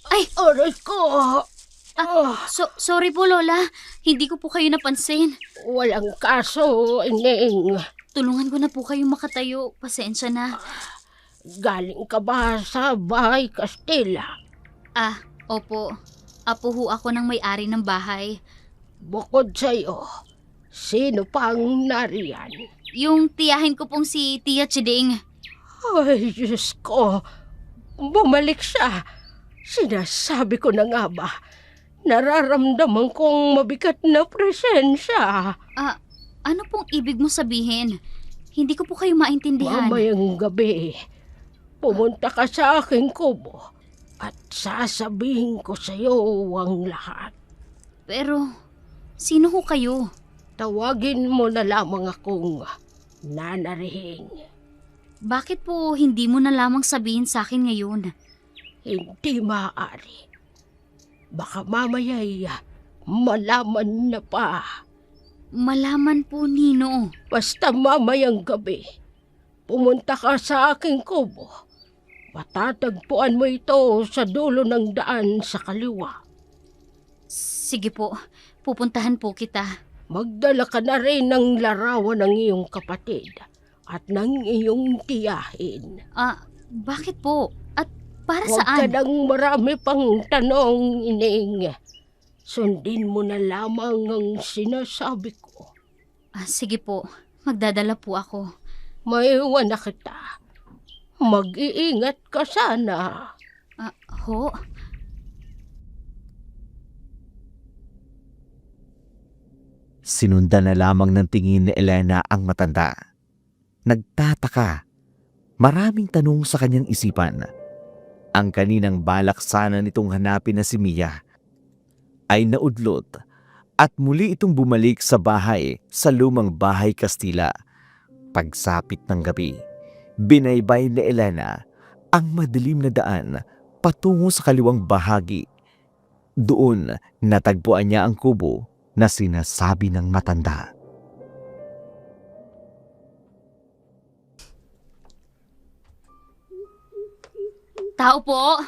Ay! Aray ko! Sorry po, Lola. Hindi ko po kayo napansin. Walang kaso, Ining. Tulungan ko na po kayo makatayo. Pasensya na. Galing ka ba sa bahay Kastila? Opo. Apo ho ako ng may-ari ng bahay. Bukod sa'yo, sino pang nariyan? Yung tiyahin ko pong si Tia Chiding. Ay, Diyos ko. Bumalik siya. Sinasabi ko na nga ba, nararamdaman kong mabigat na presensya. Ano pong ibig mo sabihin? Hindi ko po kayo maintindihan. Mamayang gabi, pumunta ka sa aking kubo at sasabihin ko sa iyo ang lahat. Pero, sino ho kayo? Tawagin mo na lamang akong Nanarihing. Bakit po hindi mo na lamang sabihin sa akin ngayon? Hindi maaari. Baka mamaya'y malaman na pa. Malaman po, Nino. Basta mamayang gabi, pumunta ka sa aking kubo. Matatagpuan mo ito sa dulo ng daan sa kaliwa. Sige po, pupuntahan po kita. Magdala ka na rin ng larawan ng iyong kapatid at ng iyong tiyahin. Bakit po? At para Huwag ka saan? nang marami pang tanong, Ining. Sundin mo na lamang ang sinasabi ko. Sige po, magdadala po ako. Maiwan na kita. Mag-iingat ka sana. Ho? Sinundan na lamang ng tingin ni Elena ang matanda. Nagtataka. Maraming tanong sa kanyang isipan. Ang kaninang balak sana nitong hanapin na si Mia ay naudlot at muli itong bumalik sa bahay sa lumang bahay Kastila. Pagsapit ng gabi, binaybay ni Elena ang madilim na daan patungo sa kaliwang bahagi. Doon natagpuan niya ang kubo na sinasabi ng matanda. Tao po!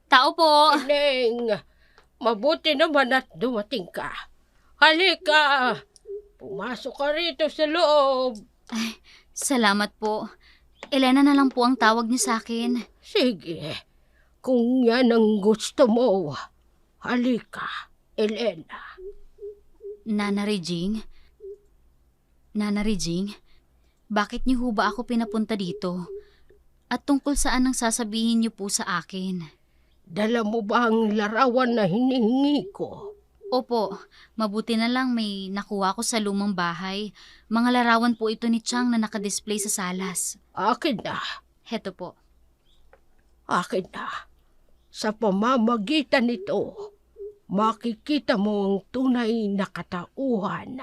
Tao po! Ining, mabuti naman at dumating ka. Halika! Pumasok ka rito sa loob. Salamat po. Elena na lang po ang tawag niyo sa akin. Sige, kung yan ang gusto mo, halika, Elena. Nana Regine? Nana Regine, bakit niyo ho ba ako pinapunta dito? At tungkol saan ang sasabihin niyo po sa akin? Dala mo ba ang larawan na hinihingi ko? Opo, mabuti na lang may nakuha ko sa lumang bahay. Mga larawan po ito ni Chang na nakadisplay sa salas. Akin na, Heto po. akin na. Sa pamamagitan nito, makikita mo ang tunay na katauhan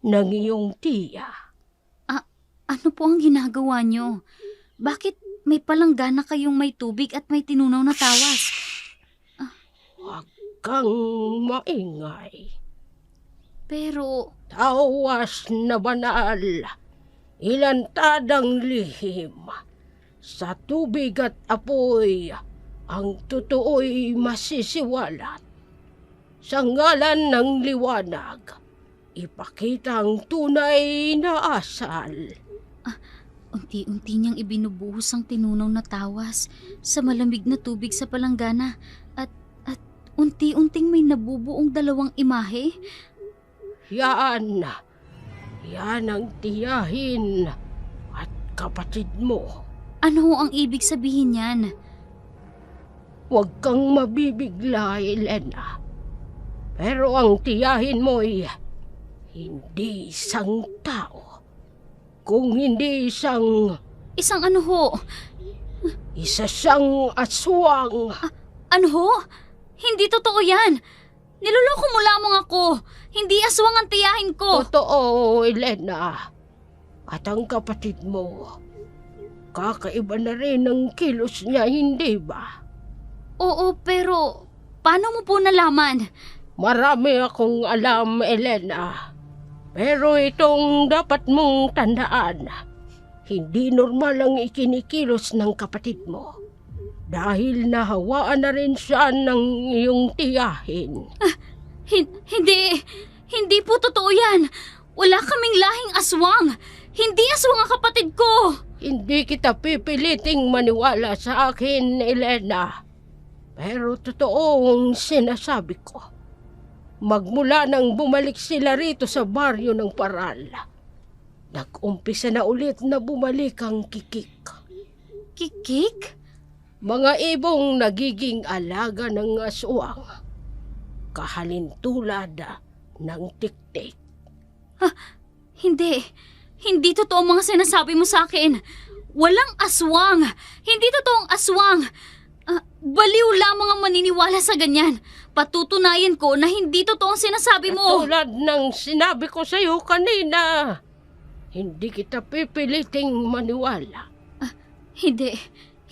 ng iyong tiya. Ano po ang ginagawa niyo? Bakit may palanggana kayong may tubig at may tinunaw na tawas? Huwag kang maingay. Pero, Tawas na banal, ilantadang lihim. Sa tubig at apoy, ang totoo'y masisiwalat. Sa ngalan ng liwanag, ipakita ang tunay na asal. unti-unti niyang ibinubuhos ang tinunaw na tawas sa malamig na tubig sa palanggana at unti-unting may nabubuong dalawang imahe. Yan ang tiyahin at kapatid mo. Ano ho ang ibig sabihin niyan? Huwag kang mabibigla, Elena. Pero ang tiyahin mo'y hindi isang tao. Kung hindi isang Isang ano ho? isa siyang aswang. Ano ho? Hindi totoo yan. Niloloko mo lamang ako. Hindi aswang ang tiyahin ko. Totoo, Elena. At ang kapatid mo, kakaiba na rin ang kilos niya, hindi ba? Oo, pero paano mo po nalaman? Marami akong alam, Elena. Pero itong dapat mong tandaan, hindi normal ang ikinikilos ng kapatid mo. Dahil nahawaan na rin siya ng iyong tiyahin. Hindi po totoo yan. Wala kaming lahing aswang. Hindi aswang ang kapatid ko. Hindi kita pipiliting maniwala sa akin, Elena. Pero totoo ang sinasabi ko. Magmula nang bumalik sila rito sa baryo ng Paral, nag-umpisa na ulit na bumalik ang kikik. Kikik? Mga ibong nagiging alaga ng aswang. Kahalintulad ng tiktik. Hindi totoo ang mga sinasabi mo sa akin. Walang aswang. Hindi totoong aswang. Baliw lamang ang maniniwala sa ganyan. Patutunayan ko na hindi totoo ang sinasabi mo. Tulad ng sinabi ko sa iyo kanina, hindi kita pipiliting maniwala.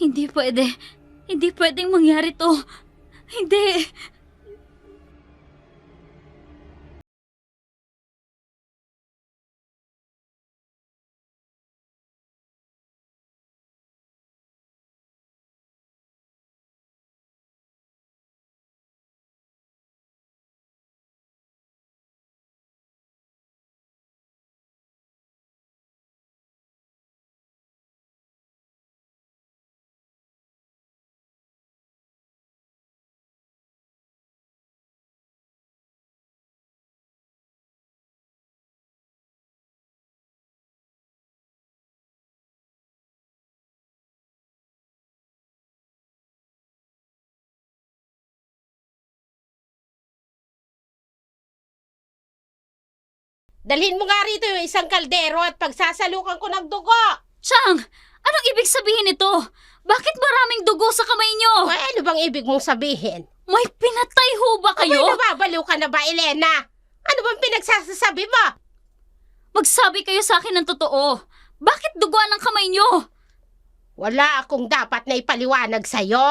Hindi pwede. Hindi pwedeng mangyari to. Hindi. Dalhin mo nga rito yung isang kaldero at pagsasalukan ko ng dugo. Chang, anong ibig sabihin nito? Bakit maraming dugo sa kamay nyo? O ano bang ibig mong sabihin? May pinatay ho ba kayo? Abay, nababaliw ka na ba, Elena? Ano bang pinagsasasabi mo? Magsabi kayo sa akin ng totoo. Bakit duguan ang kamay nyo? Wala akong dapat na ipaliwanag sa'yo.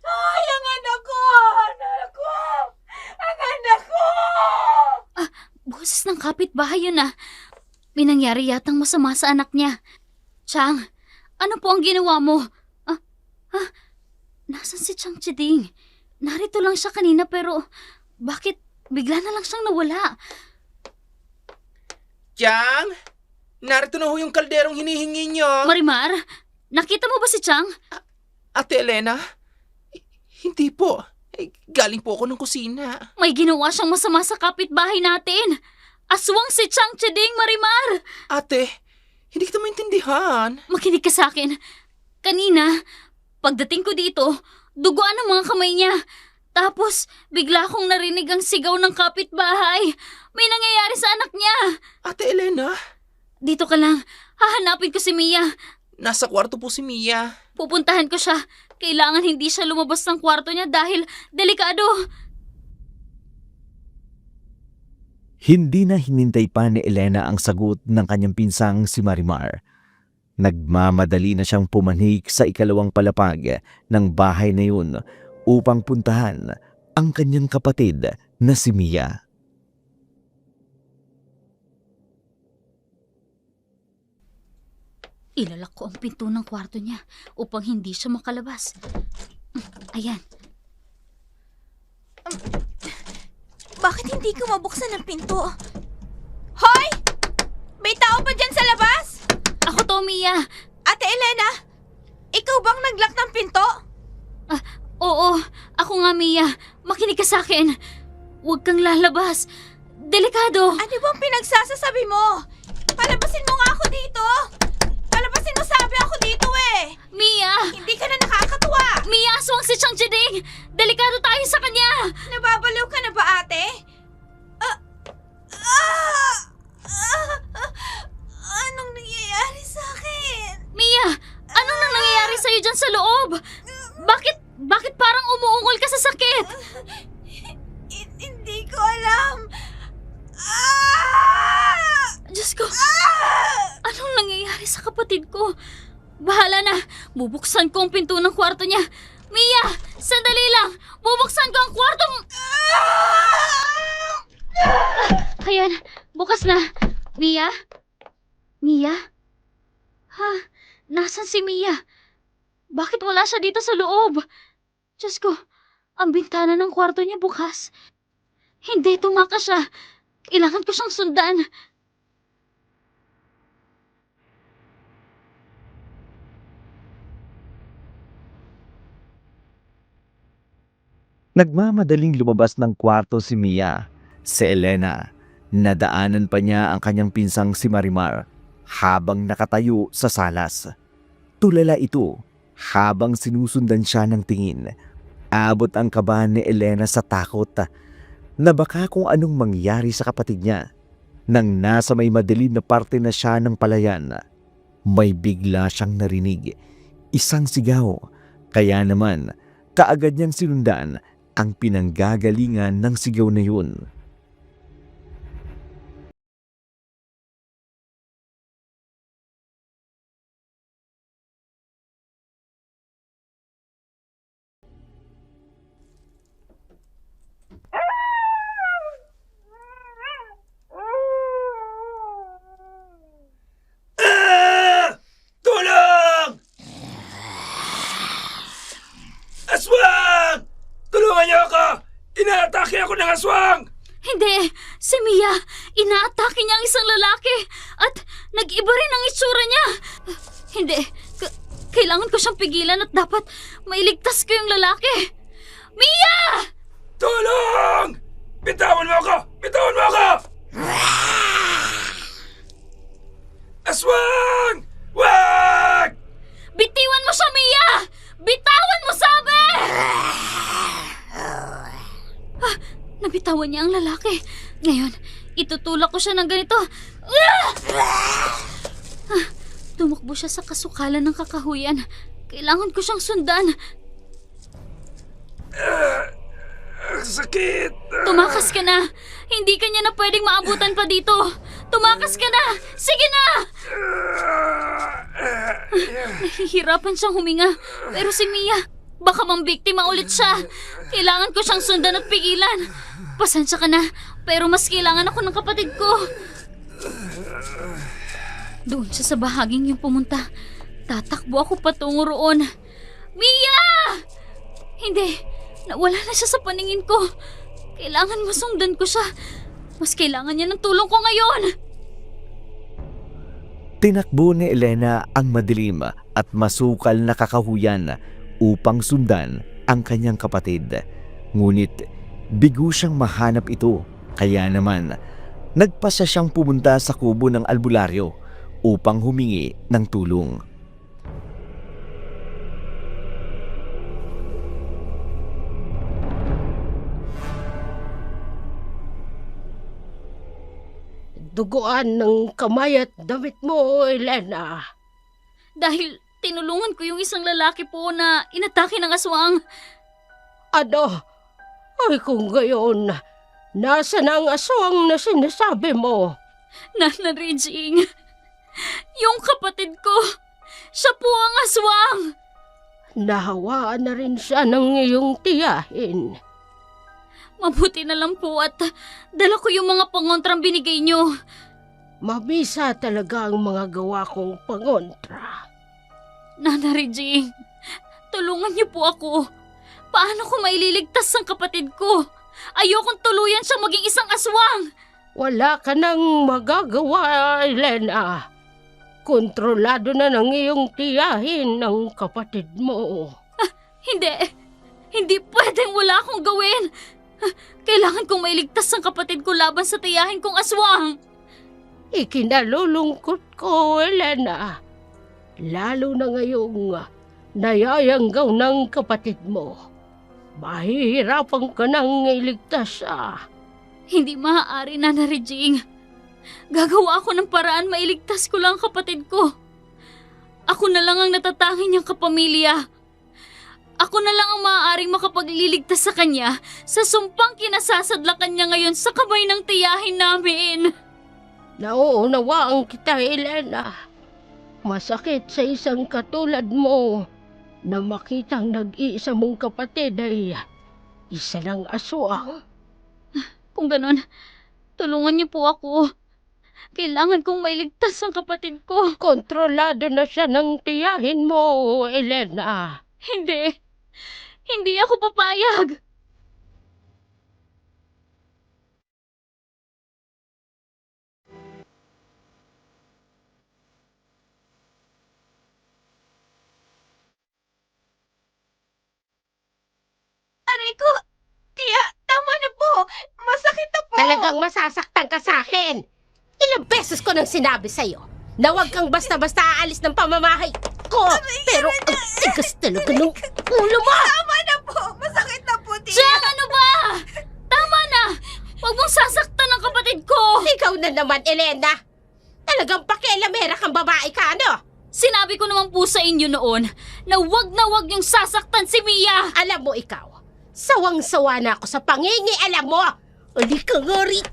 Ay, ang anak ko! Anak ko! Ang anak ko! Boses ng kapitbahay yun ah. May nangyari yatang masama sa anak niya. Chang, ano po ang ginawa mo? Nasaan si Chang Chiding? Narito lang siya kanina pero bakit bigla na lang siyang nawala? Chang, narito na ho yung kalderong hinihingi nyo. Marimar, nakita mo ba si Chang? Ate Elena, hindi po. Galing po ako ng kusina. May ginawa siyang masama sa kapitbahay natin. Aswang si Chang Chiding, Marimar! Ate, hindi kita maintindihan. Makinig ka sa akin. Kanina, pagdating ko dito, duguan ang mga kamay niya. Tapos, bigla kong narinig ang sigaw ng kapitbahay. May nangyayari sa anak niya. Ate Elena, Dito ka lang. Hahanapin ko si Mia. nasa kwarto po si Mia. Pupuntahan ko siya. Kailangan hindi siya lumabas ng kwarto niya dahil delikado. Hindi na hinintay pa ni Elena ang sagot ng kanyang pinsang si Marimar. Nagmamadali na siyang pumanik sa ikalawang palapag ng bahay na yun upang puntahan ang kanyang kapatid na si Mia. Ilalak ko ang pinto ng kwarto niya upang hindi siya makalabas. Ayan. Bakit hindi ko mabuksan ang pinto? Hoy! May tao ba dyan sa labas? Ako to, Mia. Ate Elena, ikaw bang naglock ng pinto? Oo, ako nga, Mia. Makinig ka sa akin. Huwag kang lalabas. Delikado. Ano bang pinagsasasabi mo? Palabasin mo nga ako dito! Palabasin sinasabi ako dito eh! Mia! Hindi ka na nakakatuwa! Mia, aswang si Chang Jiding! Delikado tayo sa kanya! Nababaliw ka na ba, ate? Anong nangyayari sa akin? Mia! Anong nang nangyayari sa'yo dyan sa loob? Bakit parang umuungol ka sa sakit? Hindi ko alam. Diyos ko, anong nangyayari sa kapatid ko? Bahala na, bubuksan ko ang pinto ng kwarto niya. Mia, sandali lang, bubuksan ko ang kwarto Ayan, bukas na. Mia? Mia? Ha? Nasaan si Mia? Bakit wala siya dito sa loob? Diyos ko, ang bintana ng kwarto niya bukas. Hindi, tumakas siya. Kailangan ko siyang sundan. Nagmamadaling lumabas ng kwarto si Mia. Si Elena, nadaanan pa niya ang kanyang pinsang si Marimar habang nakatayo sa salas. Tulala ito habang sinusundan siya ng tingin. Abot ang kaba ni Elena sa takot na baka kung anong mangyari sa kapatid niya. Nang nasa may madilim na parte na siya ng palayan, may bigla siyang narinig. Isang sigaw. Kaya naman, kaagad niyang sinundan ang pinanggagalingan ng sigaw na yun. Tulong! Aswang! Tulungan niyo ako! Inaatake ako ng aswang! Hindi, si Mia, inaatake niya ang isang lalaki at nag-iba rin ang itsura niya. Hindi, kailangan ko siyang pigilan at dapat mailigtas ko yung lalaki. Mia! Tulong! Bitawan mo ako! Bitawan mo ako! Aswang! Wag! Bitiwan mo siya, Mia! Bitawan mo, sabi! Nabitawan niya ang lalaki. Ngayon, itutulak ko siya ng ganito. Tumakbo siya sa kasukalan ng kakahuyan. Kailangan ko siyang sundan. Sakit! Tumakas ka na. Hindi ka niya na pwedeng maabutan pa dito. Tumakas ka na. Sige na! Nahihirapan siyang huminga. Pero si Mia, baka mambiktima ulit siya. Kailangan ko siyang sundan at pigilan. Pasensya ka na, pero mas kailangan ako ng kapatid ko. Doon siya sa bahaging yung pumunta. Tatakbo ako patungo roon. Mia! Hindi, nawala na siya sa paningin ko. Kailangan masundan ko siya. Mas kailangan niya ng tulong ko ngayon. Tinakbo ni Elena ang madilim at masukal na kakahuyan upang sundan ang kanyang kapatid. Ngunit bigo siyang mahanap ito, kaya naman nagpasya siyang pumunta sa kubo ng albularyo upang humingi ng tulong. Duguan ng kamay at damit mo, Elena. Dahil tinulungan ko yung isang lalaki po na inatake ng aswang. Ano? Ay kung gayon, nasa na ang aswang na sinasabi mo? Nana Regine, yung kapatid ko, siya po ang aswang. Nahawaan na rin siya ng iyong tiyahin. Mabuti na lang po at dala ko yung mga pangontrang binigay nyo. Mabisa talaga ang mga gawa kong pangontra. Nana Regine, tulungan niyo po ako. Paano ko maililigtas ang kapatid ko? Ayokong tuluyan siya maging isang aswang. Wala ka nang magagawa, Elena. Kontrolado na ng iyong tiyahin ng kapatid mo. Hindi pwedeng wala akong gawin. Kailangan kong mailigtas ang kapatid ko laban sa tiyahin kong aswang. Ikinalulungkot ko, Elena. Lalo na ngayong nayayanggaw ng kapatid mo. Mahihirapan ka nang iligtas siya. Hindi maaari, Nana Regine. Gagawa ako ng paraan mailigtas ko lang ang kapatid ko. Ako na lang ang natatanging niyang kapamilya. Ako na lang ang maaaring makapagliligtas sa kanya sa sumpang kinasasadlakan niya ngayon sa kamay ng tiyahin namin. Nauunawaan kita, Elena. Masakit sa isang katulad mo na makitang nag-iisa mong kapatid ay isa ng aswang. Kung ganon, tulungan niyo po ako. Kailangan kong mailigtas ang kapatid ko. Kontrolado na siya ng tiyahin mo, Elena. Hindi. Hindi ako papayag. Aray ko! Tia, tama na po! Masakit na po! Talagang masasaktan ka sa akin. Ilang beses ko nang sinabi sa'yo na huwag kang basta-basta aalis ng pamamahay ko. Pero ang tigas talaga ng ulo mo. Tama na po! Masakit na po, tia! Chang, ano ba? Tama na! Huwag mong sasaktan ang kapatid ko! Ikaw na naman, Elena. Talagang pakialamera kang babae ka, ano? Sinabi ko naman po sa inyo noon na huwag yung sasaktan si Mia! Alam mo ikaw, sawang-sawa na ako sa pangingialam mo. Uli ka nga rito.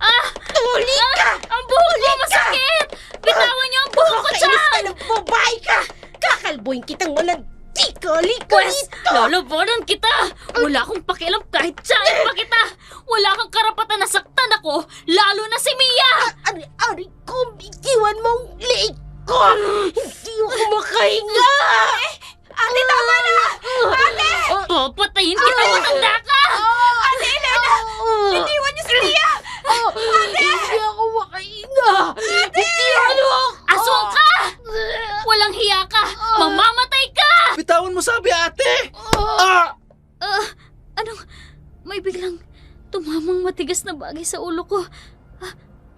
Uli ka! Ang buhok ko masakit! Bitawan niyo ang buhok ko, Kakainis ka Chang! ng babae ka! Kakalbuhin kitang walang tika-uli ka Pwes, rito! lolobonan kita! Wala akong pakialam kahit tsahin pa kita! Wala kang karapatan na saktan ako, lalo na si Mia! Ari ko, bitiwan mong leeg ko! Hindi ako makahinga! Ate, tama na! Ate! Papatayin kita, matanda ka! Ate Elena! Iniwan niyo si Tia! Hindi ako makahinga! Bitiwan mo ako! Aswang ka! Walang hiya ka! Mamamatay ka! Bitawan mo sabi, ate! Ah! Anong, may biglang tumamang matigas na bagay sa ulo ko.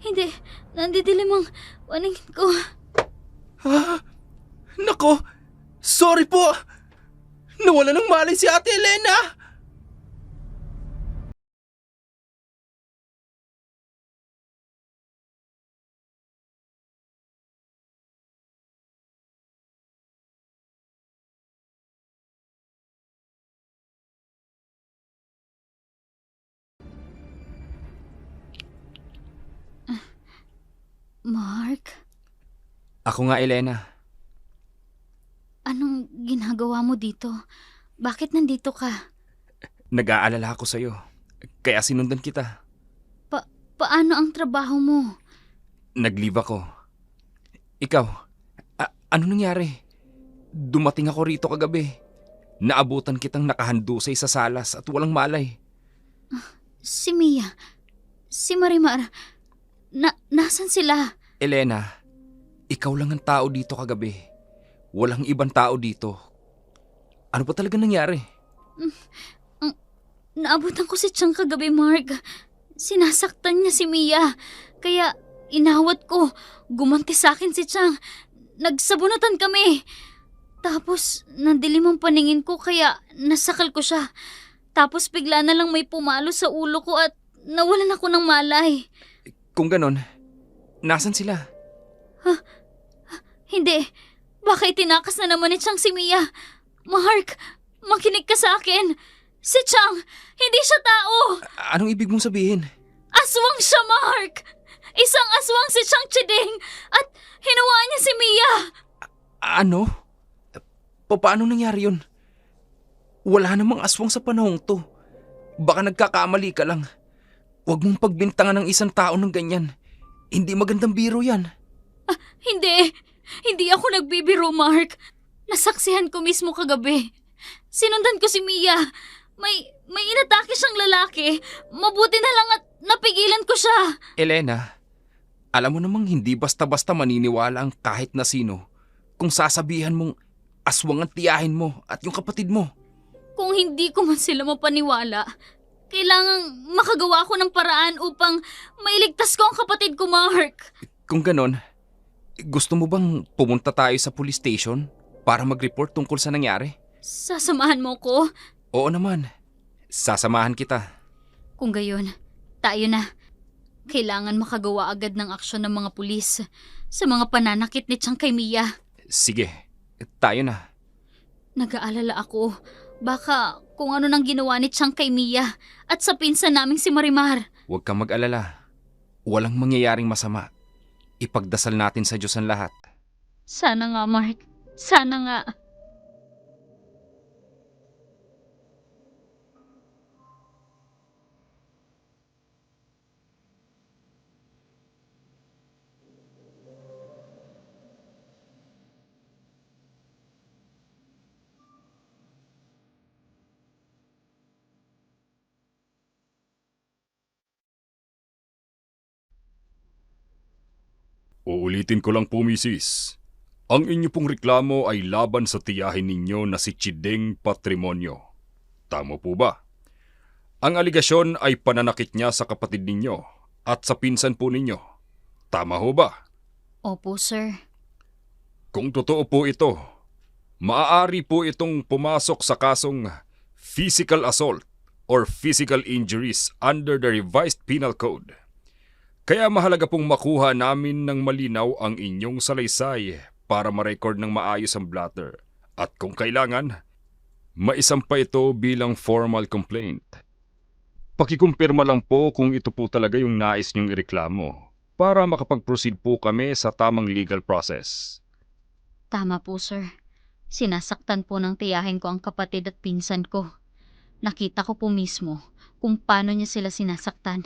Hindi, nandidilim ang paningin ko. Nako! Sorry po! Nawala ng malay si Ate Elena! Mark, Ako nga, Elena. anong ginagawa mo dito? Bakit nandito ka? Nag-aalala ako sa'yo. Kaya sinundan kita. Paano ang trabaho mo? Nag-leave ako. Ikaw, ano nangyari? Dumating ako rito kagabi. Naabutan kitang nakahandusay sa salas at walang malay. Si Mia, si Marimar, nasan sila? Elena, ikaw lang ang tao dito kagabi. Walang ibang tao dito. Ano ba talaga nangyari? Naabutan ko si Chang kagabi, Mark. Sinasaktan niya si Mia. Kaya inawat ko. Gumanti sa akin si Chang. Nagsabunutan kami. Tapos nandilim ang paningin ko kaya nasakal ko siya. Tapos bigla na lang may pumalo sa ulo ko at nawalan ako ng malay. Kung ganon, nasan sila? Hindi. Baka itinakas na naman ni Chang si Mia. Mark, makinig ka sa akin. Si Chang, hindi siya tao. Anong ibig mong sabihin? Aswang siya, Mark! Isang aswang si Chang Chiding at hinuwa niya si Mia! Ano? Paano nangyari yun? Wala namang aswang sa panahong to. Baka nagkakamali ka lang. Huwag mong pagbintangan ng isang tao ng ganyan. Hindi magandang biro yan. Hindi! Hindi ako nagbibiro, Mark. Nasaksihan ko mismo kagabi. Sinundan ko si Mia. May inatake siyang lalaki. Mabuti na lang at napigilan ko siya. Elena, alam mo namang hindi basta-basta maniniwala ang kahit na sino kung sasabihan mong aswang ang tiyahin mo at yung kapatid mo. Kung hindi ko man sila mapaniwala, kailangang makagawa ko ng paraan upang mailigtas ko ang kapatid ko, Mark. Kung ganon, Gusto mo bang pumunta tayo sa police station para mag-report tungkol sa nangyari? Sasamahan mo ko? Oo naman. Sasamahan kita. Kung gayon, tayo na. Kailangan makagawa agad ng aksyon ng mga pulis sa mga pananakit ni Chang kay Mia. Sige, tayo na. Nag-aalala ako. Baka kung ano nang ginawa ni Chang kay Mia at sa pinsan naming si Marimar. Huwag kang mag-alala. Walang mangyayaring masama. Ipagdasal natin sa Diyos ang lahat. Sana nga, Mark. Sana nga. Uulitin ko lang po, misis. Ang inyo pong reklamo ay laban sa tiyahin ninyo na si Chideng Patrimonio. Tama po ba? Ang aligasyon ay pananakit niya sa kapatid ninyo at sa pinsan po ninyo. Tama ho ba? Opo, sir. Kung totoo po ito, maaari po itong pumasok sa kasong physical assault or physical injuries under the revised penal code. Kaya mahalaga pong makuha namin ng malinaw ang inyong salaysay para ma-record ng maayos ang blatter. At kung kailangan, maisampa ito bilang formal complaint. Pakikumpirma lang po kung ito po talaga yung nais niyong ireklamo para makapag-proceed po kami sa tamang legal process. Tama po, sir. Sinasaktan po ng tiyahin ko ang kapatid at pinsan ko. Nakita ko po mismo kung paano niya sila sinasaktan.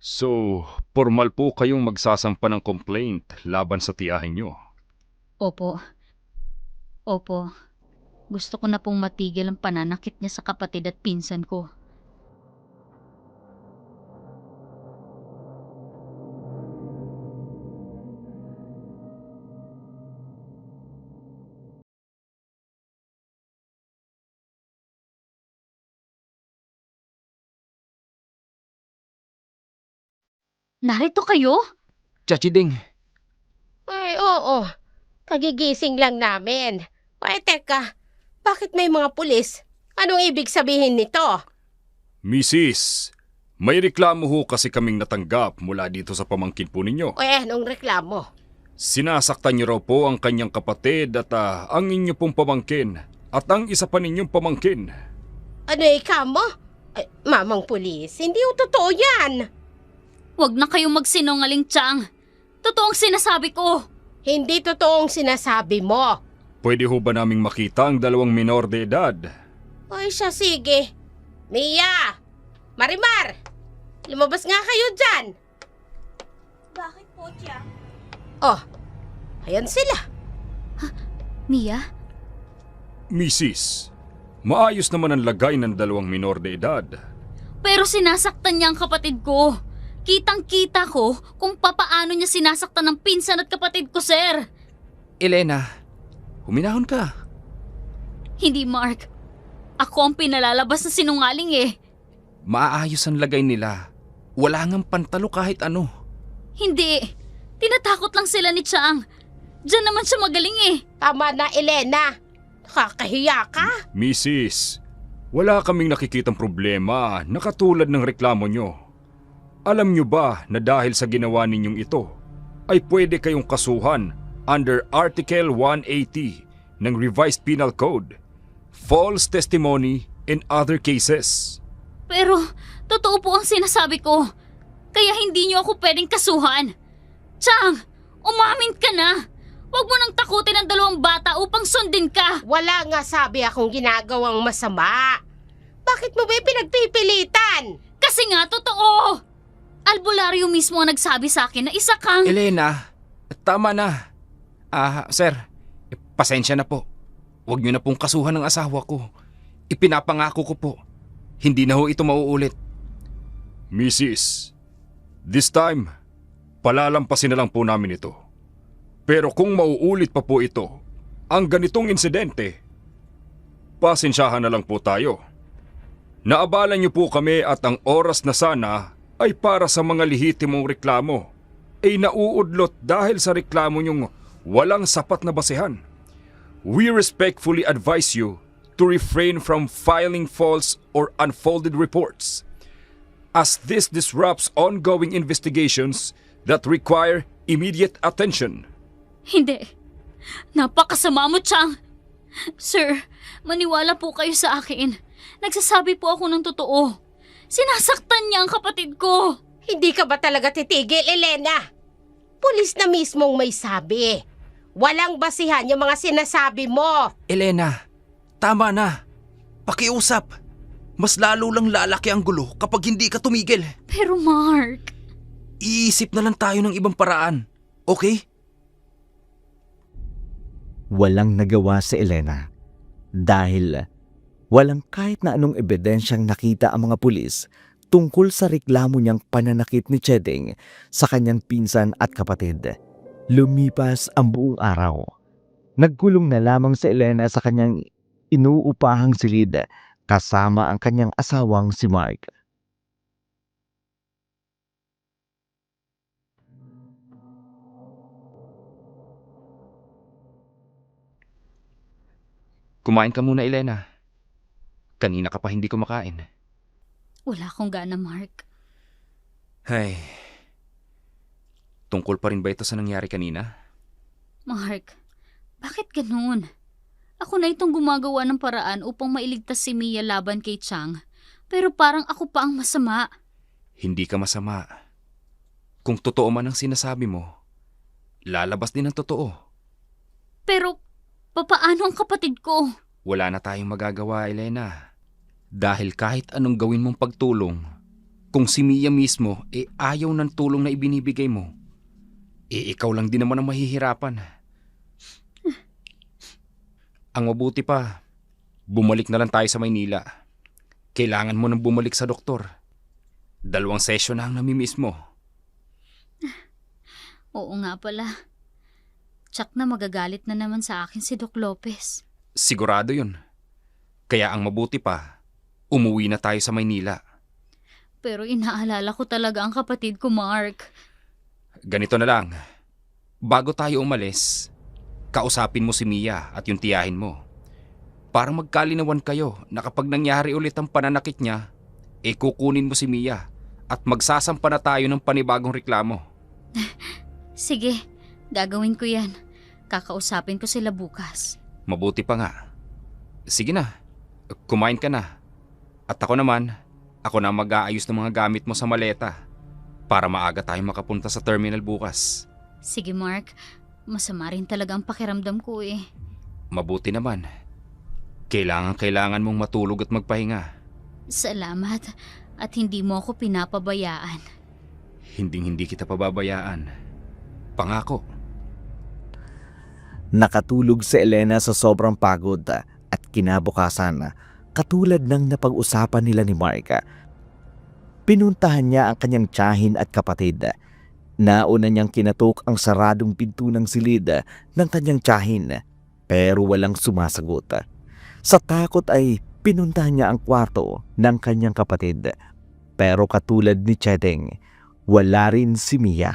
So, formal po kayong magsasampa ng complaint laban sa tiyahin nyo. Opo. Opo. Gusto ko na pong matigil ang pananakit niya sa kapatid at pinsan ko. Narito kayo? Chachideng, Ay, oo. Kagigising lang namin. Ay, teka. Bakit may mga pulis? Anong ibig sabihin nito? Mrs., may reklamo ho kasi kaming natanggap mula dito sa pamangkin po ninyo. Anong reklamo? Sinasaktan niyo raw po ang kanyang kapatid at ang inyo pong pamangkin at ang isa pa ninyong pamangkin. Ano ikaw mo? Ay, mamang pulis, hindi yung totoo yan. Huwag na kayong magsinungaling, Chang. Totoong sinasabi ko. Hindi totoong sinasabi mo. Pwede ho ba naming makita ang dalawang minor de edad? Ay, siya sige. Mia! Marimar! Lumabas nga kayo dyan. Bakit po, Tiang? Oh, ayan sila. Mia? Mrs., maayos naman ang lagay ng dalawang minor de edad. Pero sinasaktan niya ang kapatid ko. Kitang-kita ko kung papaano niya sinasaktan ng pinsan at kapatid ko, sir. Elena, huminahon ka. Hindi, Mark. Ako ang pinalalabas na sinungaling eh. Maayos ang lagay nila. Wala ngang pantalo kahit ano. Hindi. Tinatakot lang sila ni Chang. Diyan naman siya magaling eh. Tama na, Elena. Nakakahiya ka. Mrs., wala kaming nakikitang problema na katulad ng reklamo nyo. Alam nyo ba na dahil sa ginawa ninyong ito, ay pwede kayong kasuhan under Article 180 ng Revised Penal Code, false testimony and other cases. Pero, totoo po ang sinasabi ko. Kaya hindi niyo ako pwedeng kasuhan. Chang, umamin ka na. Huwag mo nang takutin ang dalawang bata upang sundin ka. Wala nga sabi akong ginagawang masama. Bakit mo ba pinagpipilitan? Kasi nga, totoo. Albularyo mismo ang nagsabi sa akin na isa kang... Elena, tama na. Sir, pasensya na po. Huwag niyo na pong kasuhan ng asawa ko. Ipinapangako ko po. Hindi na ho ito mauulit. Mrs., this time, palalampasin na lang po namin ito. Pero kung mauulit pa po ito, ang ganitong insidente, pasensyahan na lang po tayo. Naabalan niyo po kami at ang oras na sana ay para sa mga lehitimong reklamo. ay nauudlot dahil sa reklamo niyong walang sapat na basehan. We respectfully advise you to refrain from filing false or unfounded reports, as this disrupts ongoing investigations that require immediate attention. Hindi. Napakasama mo, Chang. Sir, maniwala po kayo sa akin. Nagsasabi po ako ng totoo. Sinasaktan niya ang kapatid ko. Hindi ka ba talaga titigil, Elena? Pulis na mismong may sabi. Walang basihan yung mga sinasabi mo. Elena, tama na. Pakiusap. Mas lalo lang lalaki ang gulo kapag hindi ka tumigil. Pero Mark, Iisip na lang tayo ng ibang paraan. Okay? Walang nagawa si Elena dahil walang kahit na anong ebidensyang nakita ang mga pulis tungkol sa reklamo niyang pananakit ni Chedeng sa kanyang pinsan at kapatid. Lumipas ang buong araw. Nagkulong na lamang si Elena sa kanyang inuupahang silid kasama ang kanyang asawang si Mark. Kumain ka muna, Elena. Kanina ka pa hindi kumakain. wala akong gana, Mark. Ay, tungkol pa rin ba ito sa nangyari kanina? Mark, bakit ganun? Ako na itong gumagawa ng paraan upang mailigtas si Mia laban kay Chang. Pero parang ako pa ang masama. Hindi ka masama. Kung totoo man ang sinasabi mo, lalabas din ang totoo. Pero, papaano ang kapatid ko? Wala na tayong magagawa, Elena. Dahil kahit anong gawin mong pagtulong, kung si Mia mismo ayaw ng tulong na ibinibigay mo, ikaw lang din naman ang mahihirapan. Ang mabuti pa, bumalik na lang tayo sa Maynila. Kailangan mo nang bumalik sa doktor. 2 session na ang namimiss mo. Oo nga pala. Tsak na magagalit na naman sa akin si Doc Lopez. Sigurado yun. Kaya ang mabuti pa, umuwi na tayo sa Maynila. Pero inaalala ko talaga ang kapatid ko, Mark. Ganito na lang. Bago tayo umalis, kausapin mo si Mia at yung tiyahin mo. Para magkalinawan kayo na kapag nangyari ulit ang pananakit niya, kukunin mo si Mia at magsasampa na tayo ng panibagong reklamo. Sige, gagawin ko yan. Kakausapin ko sila bukas. Mabuti pa nga. Sige na, kumain ka na. At ako naman, ako na mag-aayos ng mga gamit mo sa maleta para maaga tayo makapunta sa terminal bukas. Sige, Mark. Masama rin talaga ang pakiramdam ko eh. Mabuti naman. Kailangan mong matulog at magpahinga. Salamat at hindi mo ako pinapabayaan. Hindi kita pababayaan. Pangako. Nakatulog si Elena sa sobrang pagod at kinabukasan, katulad ng napag-usapan nila ni Mark. Pinuntahan niya ang kanyang tiyahin at kapatid. Nauna niyang kinatok ang saradong pinto ng silid ng kanyang tiyahin pero walang sumasagot. Sa takot ay pinuntahan niya ang kwarto ng kanyang kapatid pero katulad ni Chedeng, wala rin si Mia.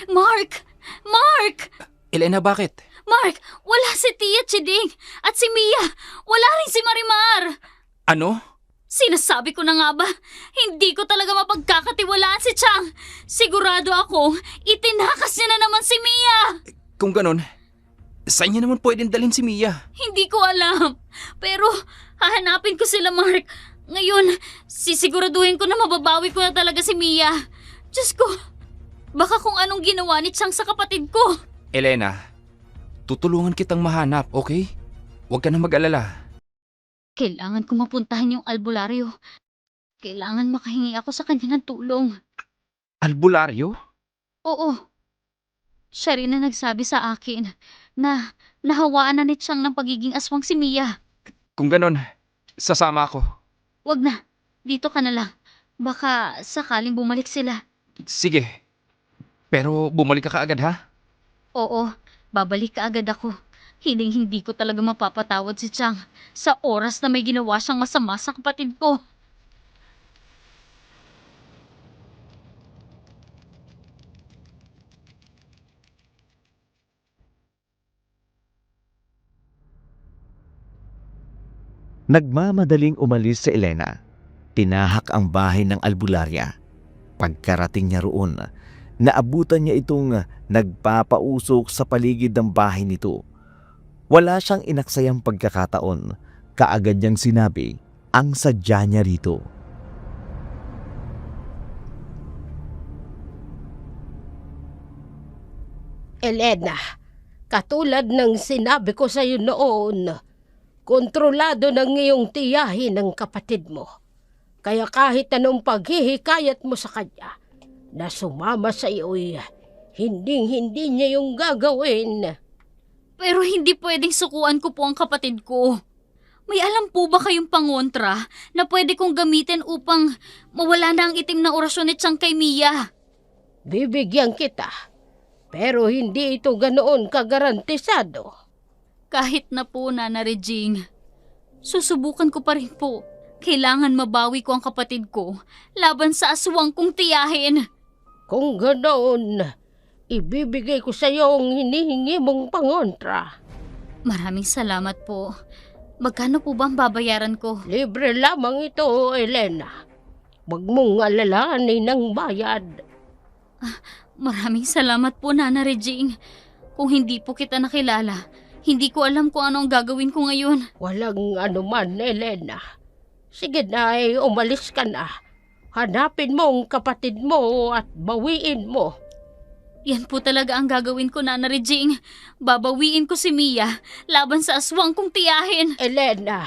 Mark! Mark! Elena, bakit? Mark! Wala si Tia Chiding at si Mia! Wala rin si Marimar! Ano? Sinasabi ko na nga ba, hindi ko talaga mapagkakatiwalaan si Chang. Sigurado ako, itinakas niya na naman si Mia. Kung ganon, saan niya naman pwedeng dalhin si Mia? Hindi ko alam. Pero hahanapin ko sila, Mark. Ngayon, sisiguraduhin ko na mababawi ko na talaga si Mia. Diyos ko, baka kung anong ginawa ni Chang sa kapatid ko. Elena, tutulungan kitang mahanap, okay? Huwag ka na mag-alala. Kailangan ko mapuntahan yung albularyo. Kailangan makahingi ako sa kanya ng tulong. Albularyo? Oo. Siya rin na nagsabi sa akin na nahawaan na ni Chang ng pagiging aswang si Mia. Kung ganon, sasama ako. Wag na. Dito ka na lang. Baka sakaling bumalik sila. Sige. Pero bumalik ka kaagad ha? Oo, babalik ka agad ako. Hindi ko talaga mapapatawad si Chang sa oras na may ginawa siyang masama sa kapatid ko. Nagmamadaling umalis si Elena. Tinahak ang bahay ng albularya. Pagkarating niya roon, naabutan niya itong nagpapausok sa paligid ng bahay nito. Wala siyang inaksayang pagkakataon. Kaagad niyang sinabi ang sadya niya rito. Elena, katulad ng sinabi ko sa iyo noon, kontrolado ng iyong tiyahin ng kapatid mo. Kaya kahit anong paghihikayat mo sa kanya, na sumama sa iyo'y hindi niya yung gagawin. Pero hindi pwedeng sukuan ko po ang kapatid ko. May alam po ba kayong pangontra na pwede kong gamitin upang mawala na ang itim na orasyon ni Chang kay Mia? Bibigyan kita, pero hindi ito ganoon kagarantisado. Kahit na po, Nana Regine, susubukan ko pa rin po. Kailangan mabawi ko ang kapatid ko laban sa aswang kong tiyahin. Kung ganoon, ibibigay ko sa iyo ang hinihingi mong pangontra. Maraming salamat po. Magkano po ba ang babayaran ko? Libre lamang ito, Elena. Huwag mong alalahanin ng bayad. Maraming salamat po, Nana Regine. Kung hindi po kita nakilala, hindi ko alam kung ano ang gagawin ko ngayon. Walang anuman, Elena. Sige na, umalis ka na. Hanapin mo ang kapatid mo at bawiin mo. Yan po talaga ang gagawin ko, Nana Regine. Babawiin ko si Mia laban sa aswang kong tiyahin. Elena,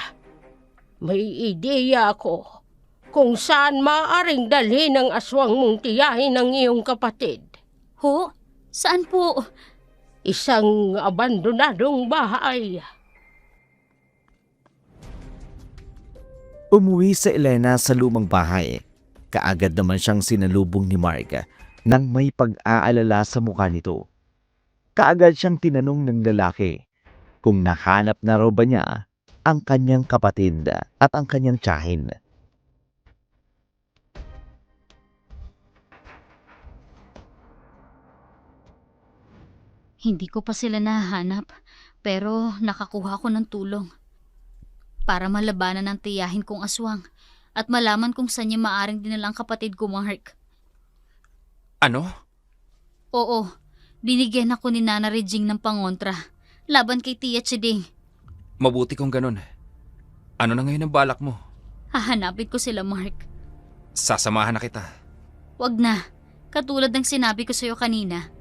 may ideya ako kung saan maaaring dalhin ang aswang mong tiyahin ng iyong kapatid. Ho? Saan po? Isang abandonadong bahay. Umuwi si Elena sa lumang bahay. Kaagad naman siyang sinalubong ni Mark nang may pag-aalala sa mukha nito. Kaagad siyang tinanong ng lalaki kung nahanap na raw ba niya ang kanyang kapatid at ang kanyang tiyahin. Hindi ko pa sila nahanap, pero nakakuha ko ng tulong. Para malabanan ng tiyahin kong aswang at malaman kung saan niya maaring dinalang kapatid ko, Mark. Ano? Oo, binigyan ako ni Nana Regine ng pangontra laban kay Tia Chiding. Mabuti kung ganun. Ano na ngayon ang balak mo? Hahanapin ko sila, Mark. Sasamahan na kita. Wag na. Katulad ng sinabi ko sa'yo kanina.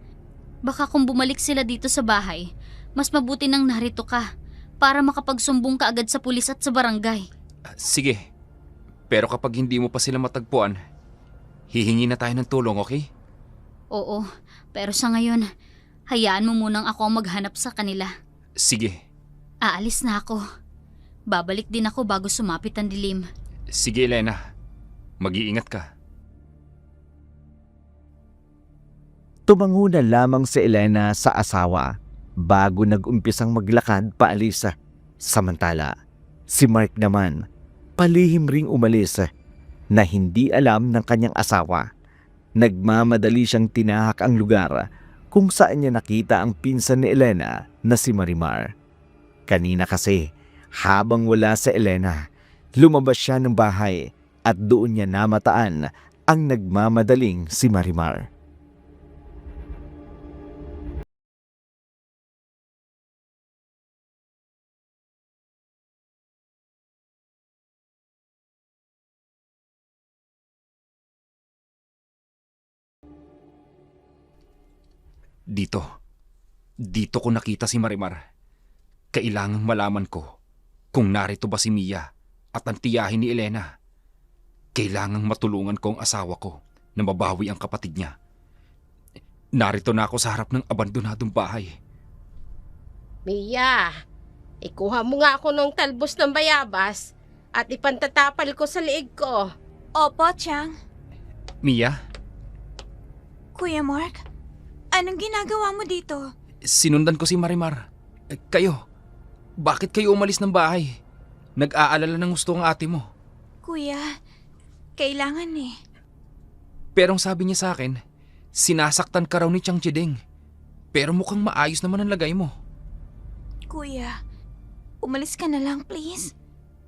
Baka kung bumalik sila dito sa bahay, mas mabuti nang narito ka para makapagsumbong ka agad sa pulis at sa barangay. Sige. Pero kapag hindi mo pa sila matagpuan, hihingi na tayo ng tulong, okay? Oo, pero sa ngayon, hayaan mo munang ako ang maghanap sa kanila. Sige. Aalis na ako. Babalik din ako bago sumapit ang dilim. Sige, Elena. Mag-iingat ka. Tumango na lamang si Elena sa asawa bago nag-umpisang maglakad paalis. Samantala, si Mark naman palihim ring umalis na hindi alam ng kanyang asawa. Nagmamadali siyang tinahak ang lugar kung saan niya nakita ang pinsan ni Elena na si Marimar. Kanina kasi, habang wala si Elena, lumabas siya ng bahay at doon niya namataan ang nagmamadaling si Marimar. Dito ko nakita si Marimar. Kailangang malaman ko kung narito ba si Mia at ang tiyahin ni Elena. Kailangang matulungan ko ang asawa ko na mabawi ang kapatid niya. Narito na ako sa harap ng abandonadong bahay. Mia, ikuha mo nga ako ng talbos ng bayabas at ipantatapal ko sa liig ko. Opo, Chang. Mia, Kuya Mark, anong ginagawa mo dito? sinundan ko si Marimar. Kayo, bakit kayo umalis ng bahay? Nag-aalala ng gusto ang ate mo. Kuya, kailangan eh. Pero ang sabi niya sa akin, sinasaktan ka raw ni Chang Chideng. Pero mukhang maayos naman ang lagay mo. Kuya, umalis ka na lang please.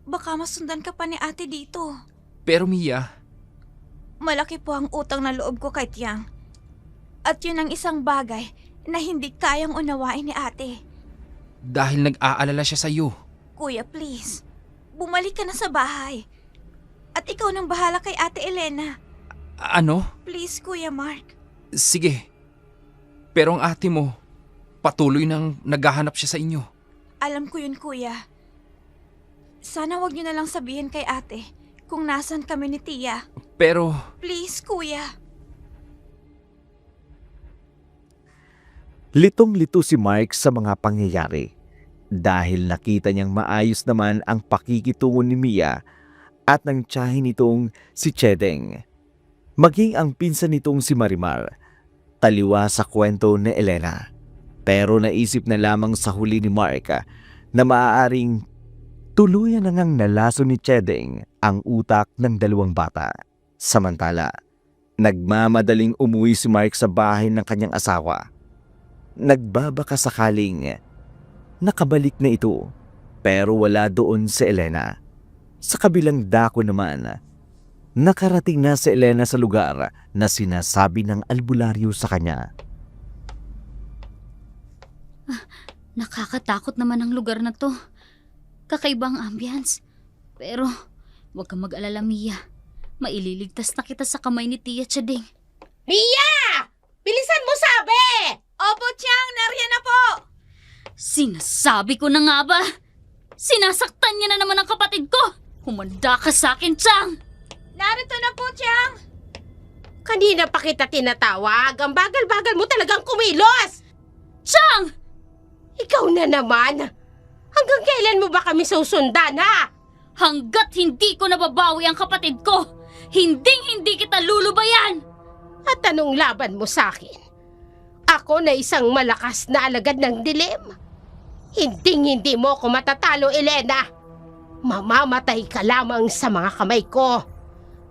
Baka masundan ka pa ni ate dito. Pero Mia, Malaki po ang utang na loob ko kay Tiang. At yun ang isang bagay na hindi kayang unawain ni ate. dahil nag-aalala siya sa iyo. Kuya, please. Bumalik ka na sa bahay. At ikaw nang bahala kay Ate Elena. Ano? Please, Kuya Mark. Sige. Pero ang ate mo, patuloy nang naghahanap siya sa inyo. Alam ko yun, Kuya. Sana wag niyo na lang sabihin kay ate kung nasan kami ni Tia. Pero Please, Kuya. Litong-lito si Mark sa mga pangyayari dahil nakita niyang maayos naman ang pakikitungo ni Mia at ng tiyahin nitong si Chedeng. Maging ang pinsan nitong si Marimar, taliwa sa kwento ni Elena. Pero naisip na lamang sa huli ni Mark na maaaring tuluyan na ngang nalaso ni Chedeng ang utak ng dalawang bata. Samantala, nagmamadaling umuwi si Mark sa bahay ng kanyang asawa. Nagbabaka sakaling nakabalik na ito pero wala doon si Elena. Sa kabilang dako naman, nakarating na si Elena sa lugar na sinasabi ng albularyo sa kanya. Nakakatakot naman ang lugar na to. Kakaibang ambience. Pero, huwag kang mag-alala, Mia. Maililigtas na kita sa kamay ni Tia Chedeng. Mia! Bilisan mo sabi! Opo, Tiang. Nariyan na po. Sinasabi ko na nga ba? Sinasaktan niya na naman ang kapatid ko. Humanda ka sa akin, Chang. Narito na po, Tiang. Kanina pa kita tinatawag. Ang bagal-bagal mo talagang kumilos! Chang! Ikaw na naman! Hanggang kailan mo ba kami susundan, ha? Hanggat hindi ko nababawi ang kapatid ko, hinding-hindi kita lulubayan! At anong laban mo sa akin? Ako na isang malakas na alagad ng dilim. Hinding-hindi mo ako matatalo, Elena. Mamamatay ka lamang sa mga kamay ko.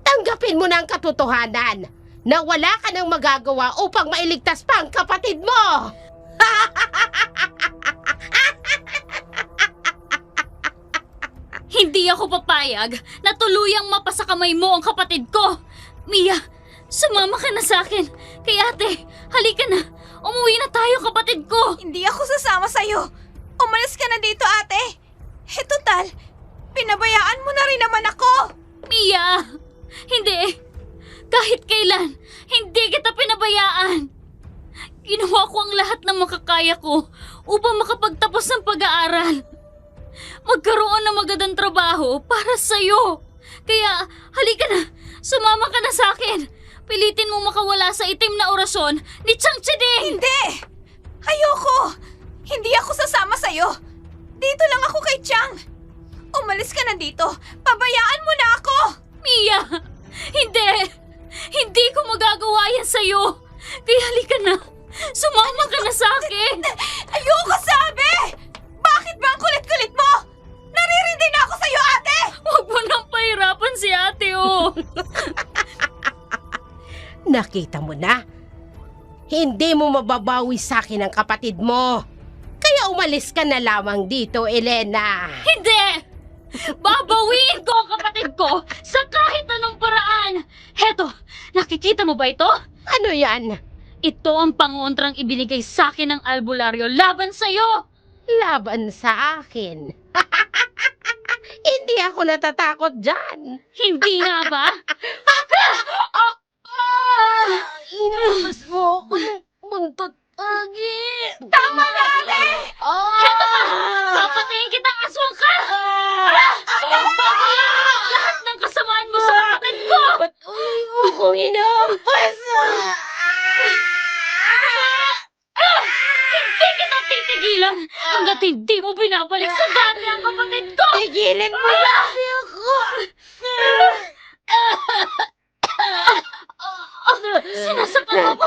Tanggapin mo na ang katotohanan na wala ka nang magagawa upang mailigtas pa ang kapatid mo. Hindi ako papayag na tuluyang mapasa kamay mo ang kapatid ko. Mia, sumama ka na sa akin. Kay ate, halika na. Umuwi na tayo, kapatid ko. Hindi ako sasama sa'yo. Umalis ka na dito, ate. Total, pinabayaan mo na rin naman ako. Mia, hindi. Kahit kailan, hindi kita pinabayaan. Ginawa ko ang lahat ng makakaya ko upang makapagtapos ng pag-aaral. Magkaroon ng magandang trabaho para sa'yo. Kaya, halika na. Sumama ka na sa akin. Pilitin mo makawala sa itim na orasyon ni Chang Chedeng. Hindi! Ayoko! Hindi ako sasama sa'yo. Dito lang ako kay Chang. Umalis ka na dito. Pabayaan mo na ako. Mia, hindi. Hindi ko magagawa yan sa'yo. Kaya halika na. Sumama ka na sa akin. Ayoko sabi! Bakit ba ang kulit-kulit mo? Naririndi na ako sa'yo, ate! Huwag mo nang pahirapan si ate, oh. Nakita mo na? Hindi mo mababawi sa akin ang kapatid mo. Kaya umalis ka na lamang dito, Elena. Hindi! Babawiin ko ang kapatid ko sa kahit anong paraan. Heto, nakikita mo ba ito? Ano yan? Ito ang pangontrang ibinigay sa akin ng albularyo laban sa'yo. Laban sa akin. Hindi ako natatakot dyan. Hindi nga ba? Inamas mo ako ng buntot agi. Tama na, ate! Heto pa! Papatayin kitang aswang ka! Lahat ng kasamaan mo sa kapatid ko! Ba't ako inampas? Hindi kita titigilan hanggat hindi mo binabalik sa dati ang kapatid ko! Tigilan mo kasi ako. Sinasaktan mo ako!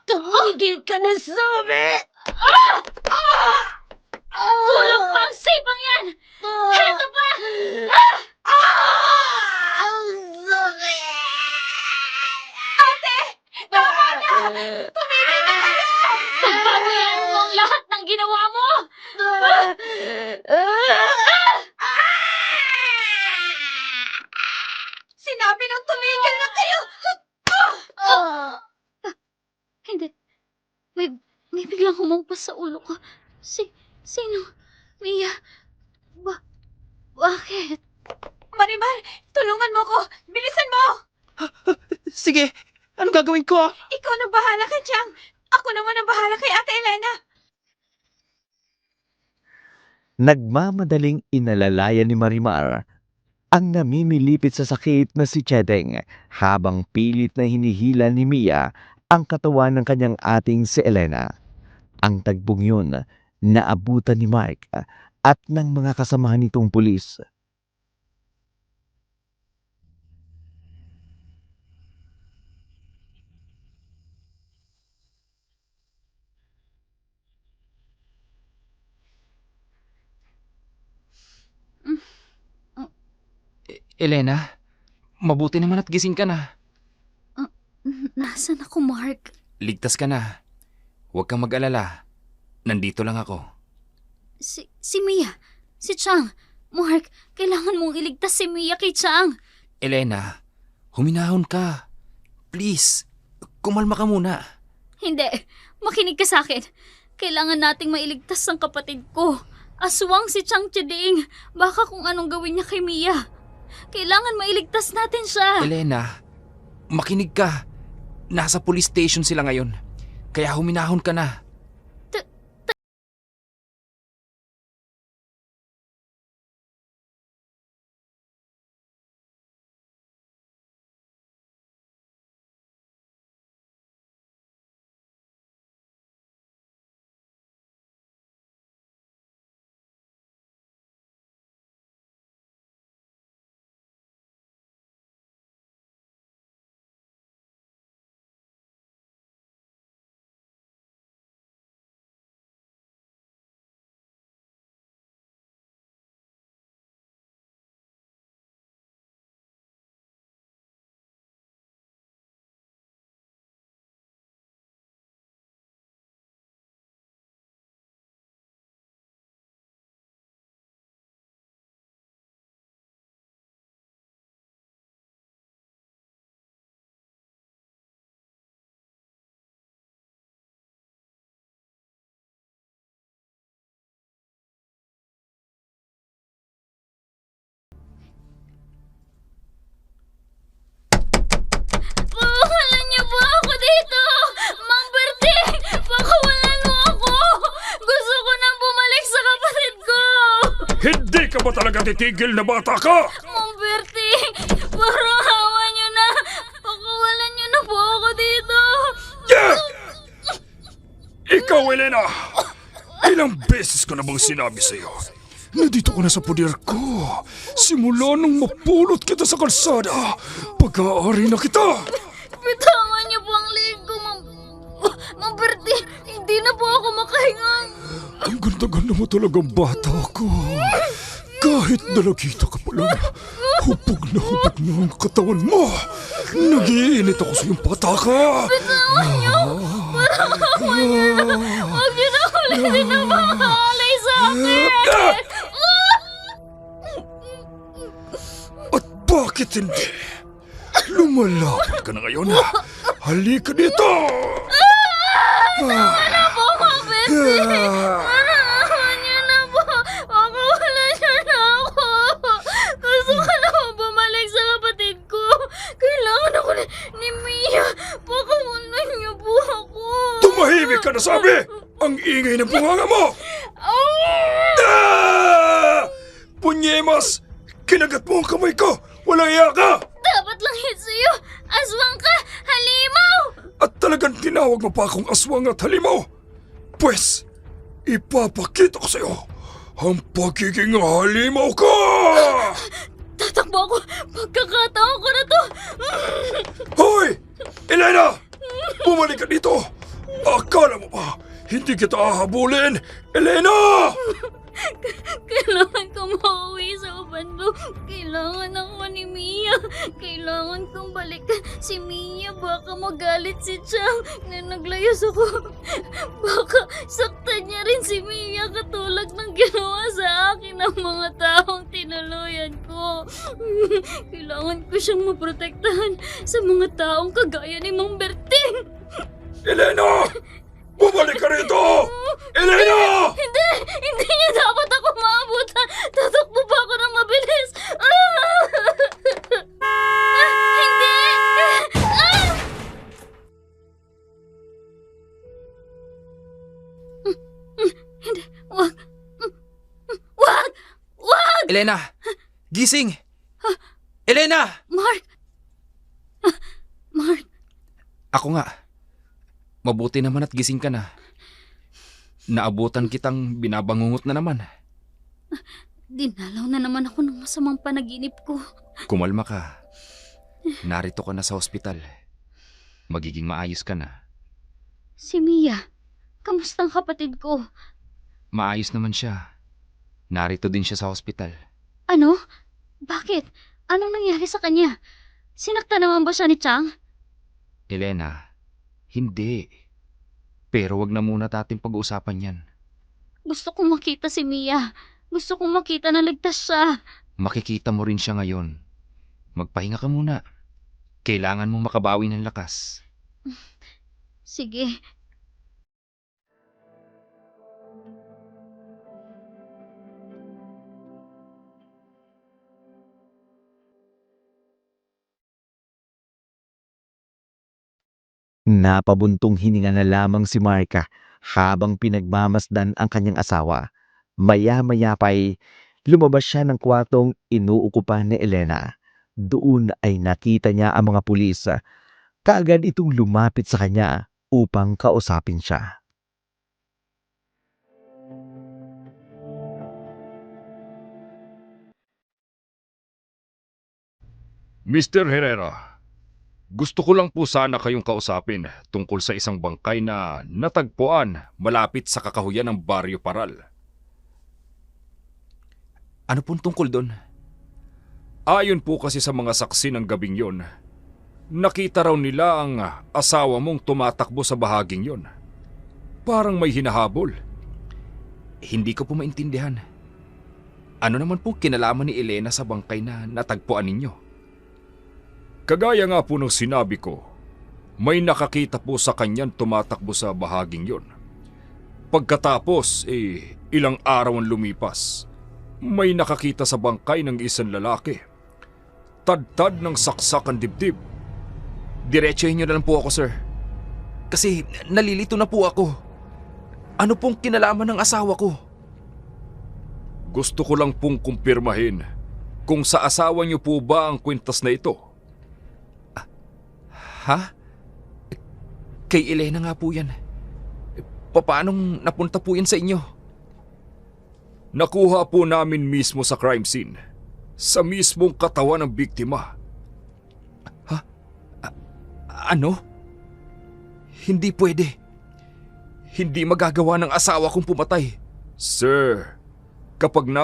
Tumigil ka na, sabi! Tulog pa ang sipang yan! Heto pa! Ang sakit! Ate! Tama na! Tumigil na kayo! Pagbabayaran mo ang lahat ng ginawa mo! Sinabi nang tumigil na kayo! Hindi. May biglang humampas sa ulo ko. Sino? Mia? Bakit? Marimar, tulungan mo ko! Bilisan mo! Sige, anong gagawin ko? Ikaw na bahala kay Chang. Ako naman ang bahala kay Ate Elena. Nagmamadaling inalalayan ni Marimar ang namimilipit sa sakit na si Chedeng habang pilit na hinihila ni Mia ang katawan ng kanyang ating si Elena. Ang tagbong yun naabutan ni Mike at ng mga kasamahan nitong pulis. Elena, mabuti naman at gising ka na. Nasaan ako, Mark? Ligtas ka na. Huwag kang mag-alala. Nandito lang ako. Si Mia. Si Chang. Mark, kailangan mong iligtas si Mia kay Chang. Elena, huminahon ka. Please, kumalma ka muna. Hindi. Makinig ka sa akin. Kailangan nating mailigtas ang kapatid ko. Aswang si Chang Cheding. Baka kung anong gawin niya kay Mia. Kailangan mailigtas natin siya. Elena, makinig ka. Nasa police station sila ngayon. Kaya huminahon ka na. Pakawalan niyo po ako dito! Mang Berting! Pakawalan mo ako! Gusto ko nang bumalik sa kapatid ko! Hindi ka ba talaga titigil na bata ka? Mang Berting! Parang hawa niyo na! Pakawalan niyo na po ako dito! Yeah! Ikaw, Elena! Ilang beses ko na bang sinabi sa'yo? Nandito ka na sa poder ko. Simula nung mapulot kita sa kalsada, pag-aari na kita. Bitawan niyo po ang leeg ko, Mang Berting! Hindi na po ako makahinga! Ang ganda-ganda mo talagang bata ko. Kahit dalagita ka pa lang, hubog na ang katawan mo. Nag-iinit ako sa iyong pataka. Bitawan niyo! Parang hawa niyo na! Huwag niyo na ulitin na makakalay sa akin! At bakit hindi? Lumalapit ka na ngayon. Halika dito! Bitawan na po, Mang Berting! Parang niyo na po! Pakawalan niyo na ako! Gusto ko na po bumalik sa kapatid ko! Kailangan ako ni Mia! Pakawalan niyo po ako! Tumahimik ka na, sabi! Ang ingay ng bunganga mo! Ah! Punyemas! Kinagat mo ang kamay ko! Walang iya ka! Dapat lang hit sa'yo! Aswang ka! Halimaw! At talagang tinawag mo pa akong aswang at halimaw! Pwes, ipapakita ko sa'yo ang pagiging halimaw ko! Tatakbo ako! Pagkakataon ko na to! Hoy! Elena! Bumalik ka dito! Akala mo ba, hindi kita hahabulin? Elena! Kailangan ko mauwi sa bando. Kailangan ako ni Mia. Kailangan kong balikan si Mia. Baka magalit si Chang na naglayas ako. Baka saktan niya rin si Mia katulad ng ginawa sa akin ng mga taong tinuluyan ko. Kailangan ko siyang maprotektahan sa mga taong kagaya ni Mang Berting. Elena! Bumalik ka rito! Elena! Hindi! Hindi niya dapat ako maabutan! Tatakbo pa ako ng mabilis! Hindi! Hindi! Wag! Wag! Wag! Elena! Gising! Elena! Mark! Mark! Ako nga. Mabuti naman at gising ka na. Naabutan kitang binabangungot na naman. Dinalaw na naman ako ng masamang panaginip ko. Kumalma ka. Narito ka na sa ospital. Magiging maayos ka na. Si Mia, kamusta ang kapatid ko? Maayos naman siya. Narito din siya sa ospital. Ano? Bakit? Anong nangyari sa kanya? Sinakta naman ba siya ni Chang? Elena, hindi. Pero wag na muna natin pag-uusapan yan. Gusto kong makita si Mia. Gusto kong makita na ligtas siya. Makikita mo rin siya ngayon. Magpahinga ka muna. Kailangan mong makabawi ng lakas. Sige. Napabuntong hininga na lamang si Marka habang pinagmamasdan ang kanyang asawa. Maya-maya pa'y lumabas siya ng kwartong inuukupan ni Elena. Doon ay nakita niya ang mga pulis. Kaagad itong lumapit sa kanya upang kausapin siya. Mr. Herrera, gusto ko lang po sana kayong kausapin tungkol sa isang bangkay na natagpuan malapit sa kakahuyan ng Baryo Paral. Ano pong tungkol doon? Ayon po kasi sa mga saksi ng gabing yon, nakita raw nila ang asawa mong tumatakbo sa bahaging yon. Parang may hinahabol. Hindi ko po maintindihan. Ano naman po kinalaman ni Elena sa bangkay na natagpuan ninyo? Kagaya nga po ng sinabi ko, may nakakita po sa kanyan tumatakbo sa bahaging yon. Pagkatapos, ilang araw ang lumipas, may nakakita sa bangkay ng isang lalaki. Tad-tad ng saksak ang dibdib. Diretsuhin niyo na lang po ako, sir. Kasi nalilito na po ako. Ano pong kinalaman ng asawa ko? Gusto ko lang pong kumpirmahin kung sa asawa niyo po ba ang kwintas na ito. Ha? Kay Elena nga po yan. Paanong napunta po yan sa inyo? Nakuha po namin mismo sa crime scene. Sa mismong katawan ng biktima. Ano? Hindi pwede. Hindi magagawa ng asawa kong pumatay. Sir, kapag na...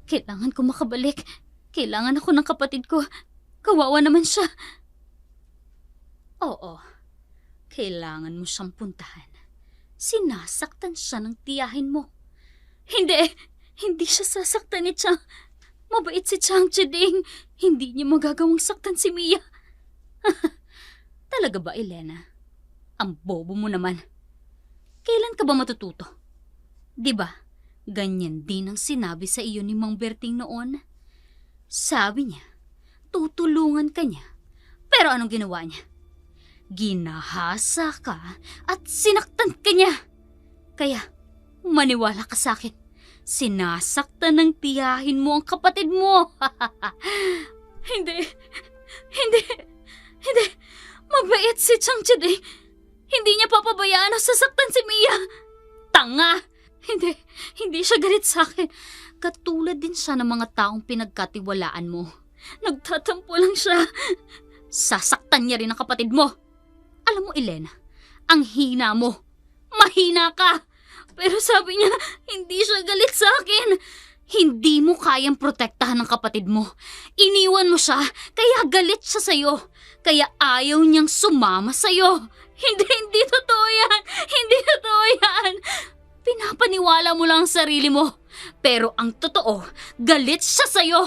Kailangan ko makabalik. Kailangan ako ng kapatid ko. Kawawa naman siya. Oo. Kailangan mo siyang puntahan. Sinasaktan siya ng tiyahin mo. Hindi. Hindi siya sasaktan ni Chang. Mabait si Chang Chiding. Hindi niya magagawang saktan si Mia. Talaga ba, Elena? Ang bobo mo naman. Kailan ka ba matututo? 'Di ba? Ganyan din ang sinabi sa iyo ni Mang Berting noon. Sabi niya, tutulungan ka niya. Pero anong ginawa niya? Ginahasa ka at sinaktan ka niya. Kaya, maniwala ka sa akin. Sinasaktan ng tiyahin mo ang kapatid mo. Hindi. Mabait si Chang Chide. Hindi niya papabayaan na sasaktan si Mia. Tanga! Hindi siya galit sa akin. Katulad din siya ng mga taong pinagkatiwalaan mo. Nagtatampo lang siya. Sasaktan niya rin ang kapatid mo. Alam mo, Elena, ang hina mo. Mahina ka. Pero sabi niya, hindi siya galit sa akin. Hindi mo kayang protektahan ng kapatid mo. Iniwan mo siya, kaya galit siya sa'yo. Kaya ayaw niyang sumama sa'yo. Hindi totoo yan. Hindi totoo yan. Pinapaniwala mo lang ang sarili mo. Pero ang totoo, galit siya sa'yo.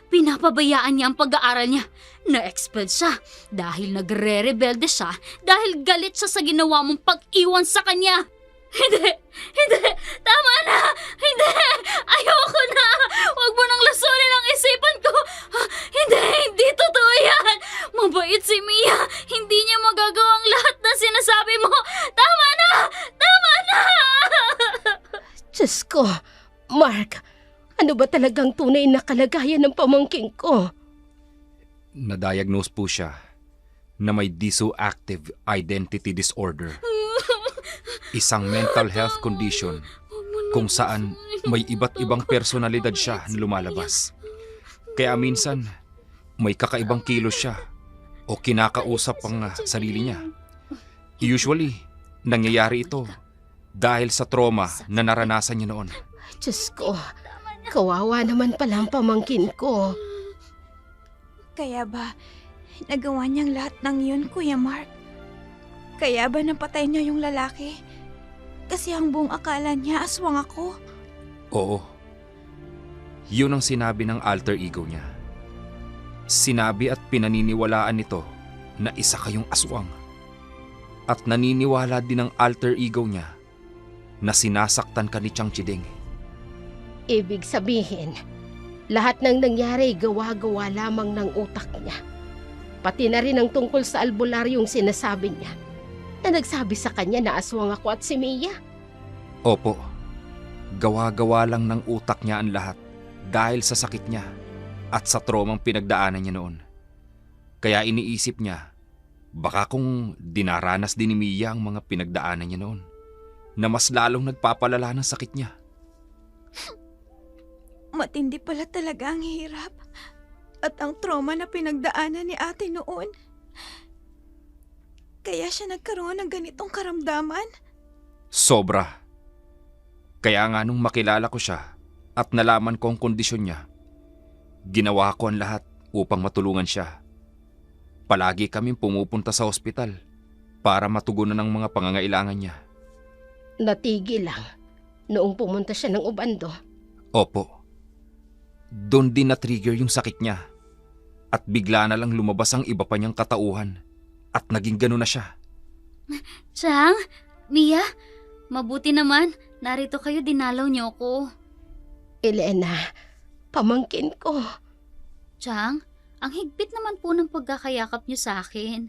Pinapabayaan niya ang pag-aaral niya. Na-expelled siya dahil nagre-rebelde siya dahil galit siya sa ginawa mong pag-iwan sa kanya. Hindi! Tama na! Hindi! Ayoko na! Huwag mo nang lasunin ang isipan ko! Hindi totoo yan! Mabait si Mia! Hindi niya magagawa ang lahat na sinasabi mo! Tama na! Diyos ko, Mark, ano ba talagang tunay na kalagayan ng pamangking ko? Na-diagnose po siya na may dissociative identity disorder. Isang mental health condition kung saan may iba't ibang personalidad siya na lumalabas. Kaya minsan, may kakaibang kilos siya o kinakausap ang sarili niya. Usually, nangyayari ito dahil sa trauma na naranasan niya noon. Diyos ko, kawawa naman pala ang pamangkin ko. Kaya ba, nagawa niyang lahat ng yun, Kuya Mark? Kaya ba napatay niya yung lalaki? Kasi ang buong akala niya aswang ako. Oo. Yun ang sinabi ng alter ego niya. Sinabi at pinaniniwalaan nito na isa kayong aswang. At naniniwala din ang alter ego niya na sinasaktan ka ni Chang Chideng. Ibig sabihin, lahat ng nangyari gawa-gawa lamang ng utak niya. Pati na rin ang tungkol sa albularyong sinasabi niya na nagsabi sa kanya na aswang ako at si Mia. Opo. Gawa-gawa lang ng utak niya ang lahat dahil sa sakit niya at sa traumang pinagdaanan niya noon. Kaya iniisip niya, baka kung dinaranas din ni Mia ang mga pinagdaanan niya noon, na mas lalong nagpapalala ng sakit niya. Matindi pala talaga ang hirap at ang trauma na pinagdaanan ni ate noon. Kaya siya nagkaroon ng ganitong karamdaman? Sobra. Kaya nga nung makilala ko siya at nalaman ko ang kondisyon niya, ginawa ko ang lahat upang matulungan siya. Palagi kaming pumupunta sa ospital para matugunan ang mga pangangailangan niya. Natigil lang noong pumunta siya ng Ubando. Opo. Doon din na-trigger yung sakit niya at bigla na lang lumabas ang iba pa niyang katauhan at naging gano'n na siya. Chang, Mia, mabuti naman. Narito kayo, dinalaw niyo ako. Elena, pamangkin ko. Chang, ang higpit naman po ng pagkakayakap niyo sa akin.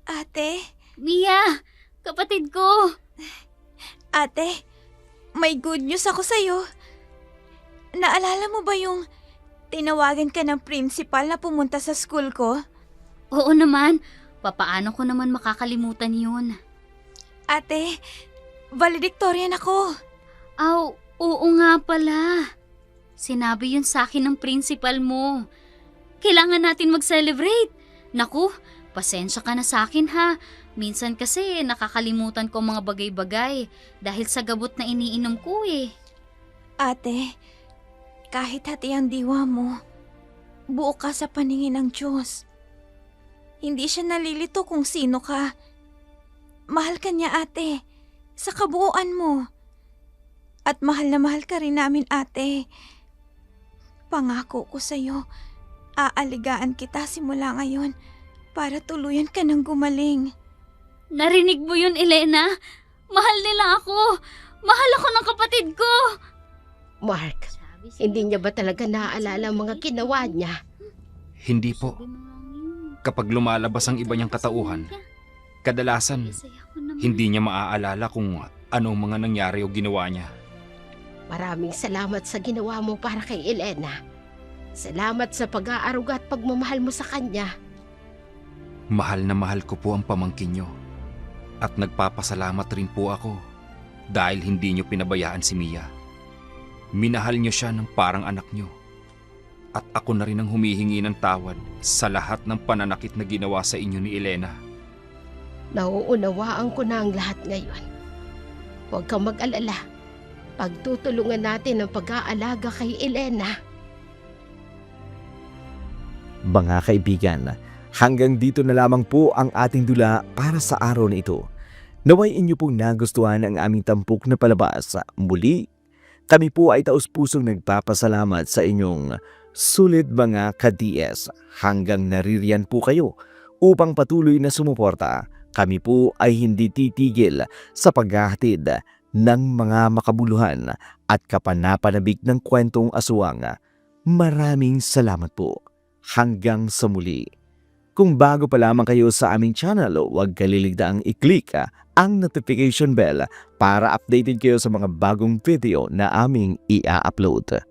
Ate, Mia, kapatid ko. ate, may good news ako sa'yo. Naalala mo ba yung tinawagan ka ng principal na pumunta sa school ko? Oo naman, papaano ko naman makakalimutan yun? Ate, valedictorian ako. Oo nga pala. Sinabi yun sa akin ng principal mo. Kailangan natin mag-celebrate. Naku, pasensya ka na sa akin ha. Minsan kasi nakakalimutan ko mga bagay-bagay dahil sa gabot na iniinom ko eh. Ate, kahit hati ang diwa mo, buo ka sa paningin ng Diyos. Hindi siya nalilito kung sino ka. Mahal ka niya, ate, sa kabuuan mo. At mahal na mahal ka rin namin, ate. Pangako ko sa'yo, aaligaan kita simula ngayon para tuluyan ka ng gumaling. Narinig mo yun, Elena? Mahal nila ako. Mahal ako ng kapatid ko. Mark, hindi niya ba talaga naaalala ang mga ginawa niya? Hindi po. Kapag lumalabas ang iba niyang katauhan, kadalasan hindi niya maaalala kung anong mga nangyari o ginawa niya. Maraming salamat sa ginawa mo para kay Elena. Salamat sa pag-aaruga at pagmamahal mo sa kanya. Mahal na mahal ko po ang pamangkin niyo. At nagpapasalamat rin po ako dahil hindi niyo pinabayaan si Mia. Minahal niyo siya ng parang anak niyo. At ako na rin ang humihingi ng tawad sa lahat ng pananakit na ginawa sa inyo ni Elena. Nauunawaan ko na ang lahat ngayon. Huwag kang mag-alala. Pagtutulungan natin ang pag-aalaga kay Elena. Mga kaibigan, hanggang dito na lamang po ang ating dula para sa araw na ito. Naway inyo pong nagustuhan ang aming tampok na palabas. Muli, kami po ay taus-pusong nagpapasalamat sa inyong sulit mga ka-DS. Hanggang naririyan po kayo upang patuloy na sumuporta. Kami po ay hindi titigil sa paghahatid ng mga makabuluhan at kapanapanabik ng kwentong aswang. Maraming salamat po. Hanggang sa muli. Kung bago pa lamang kayo sa aming channel, huwag kaliligtaang i-click ang notification bell para updated kayo sa mga bagong video na aming i-upload.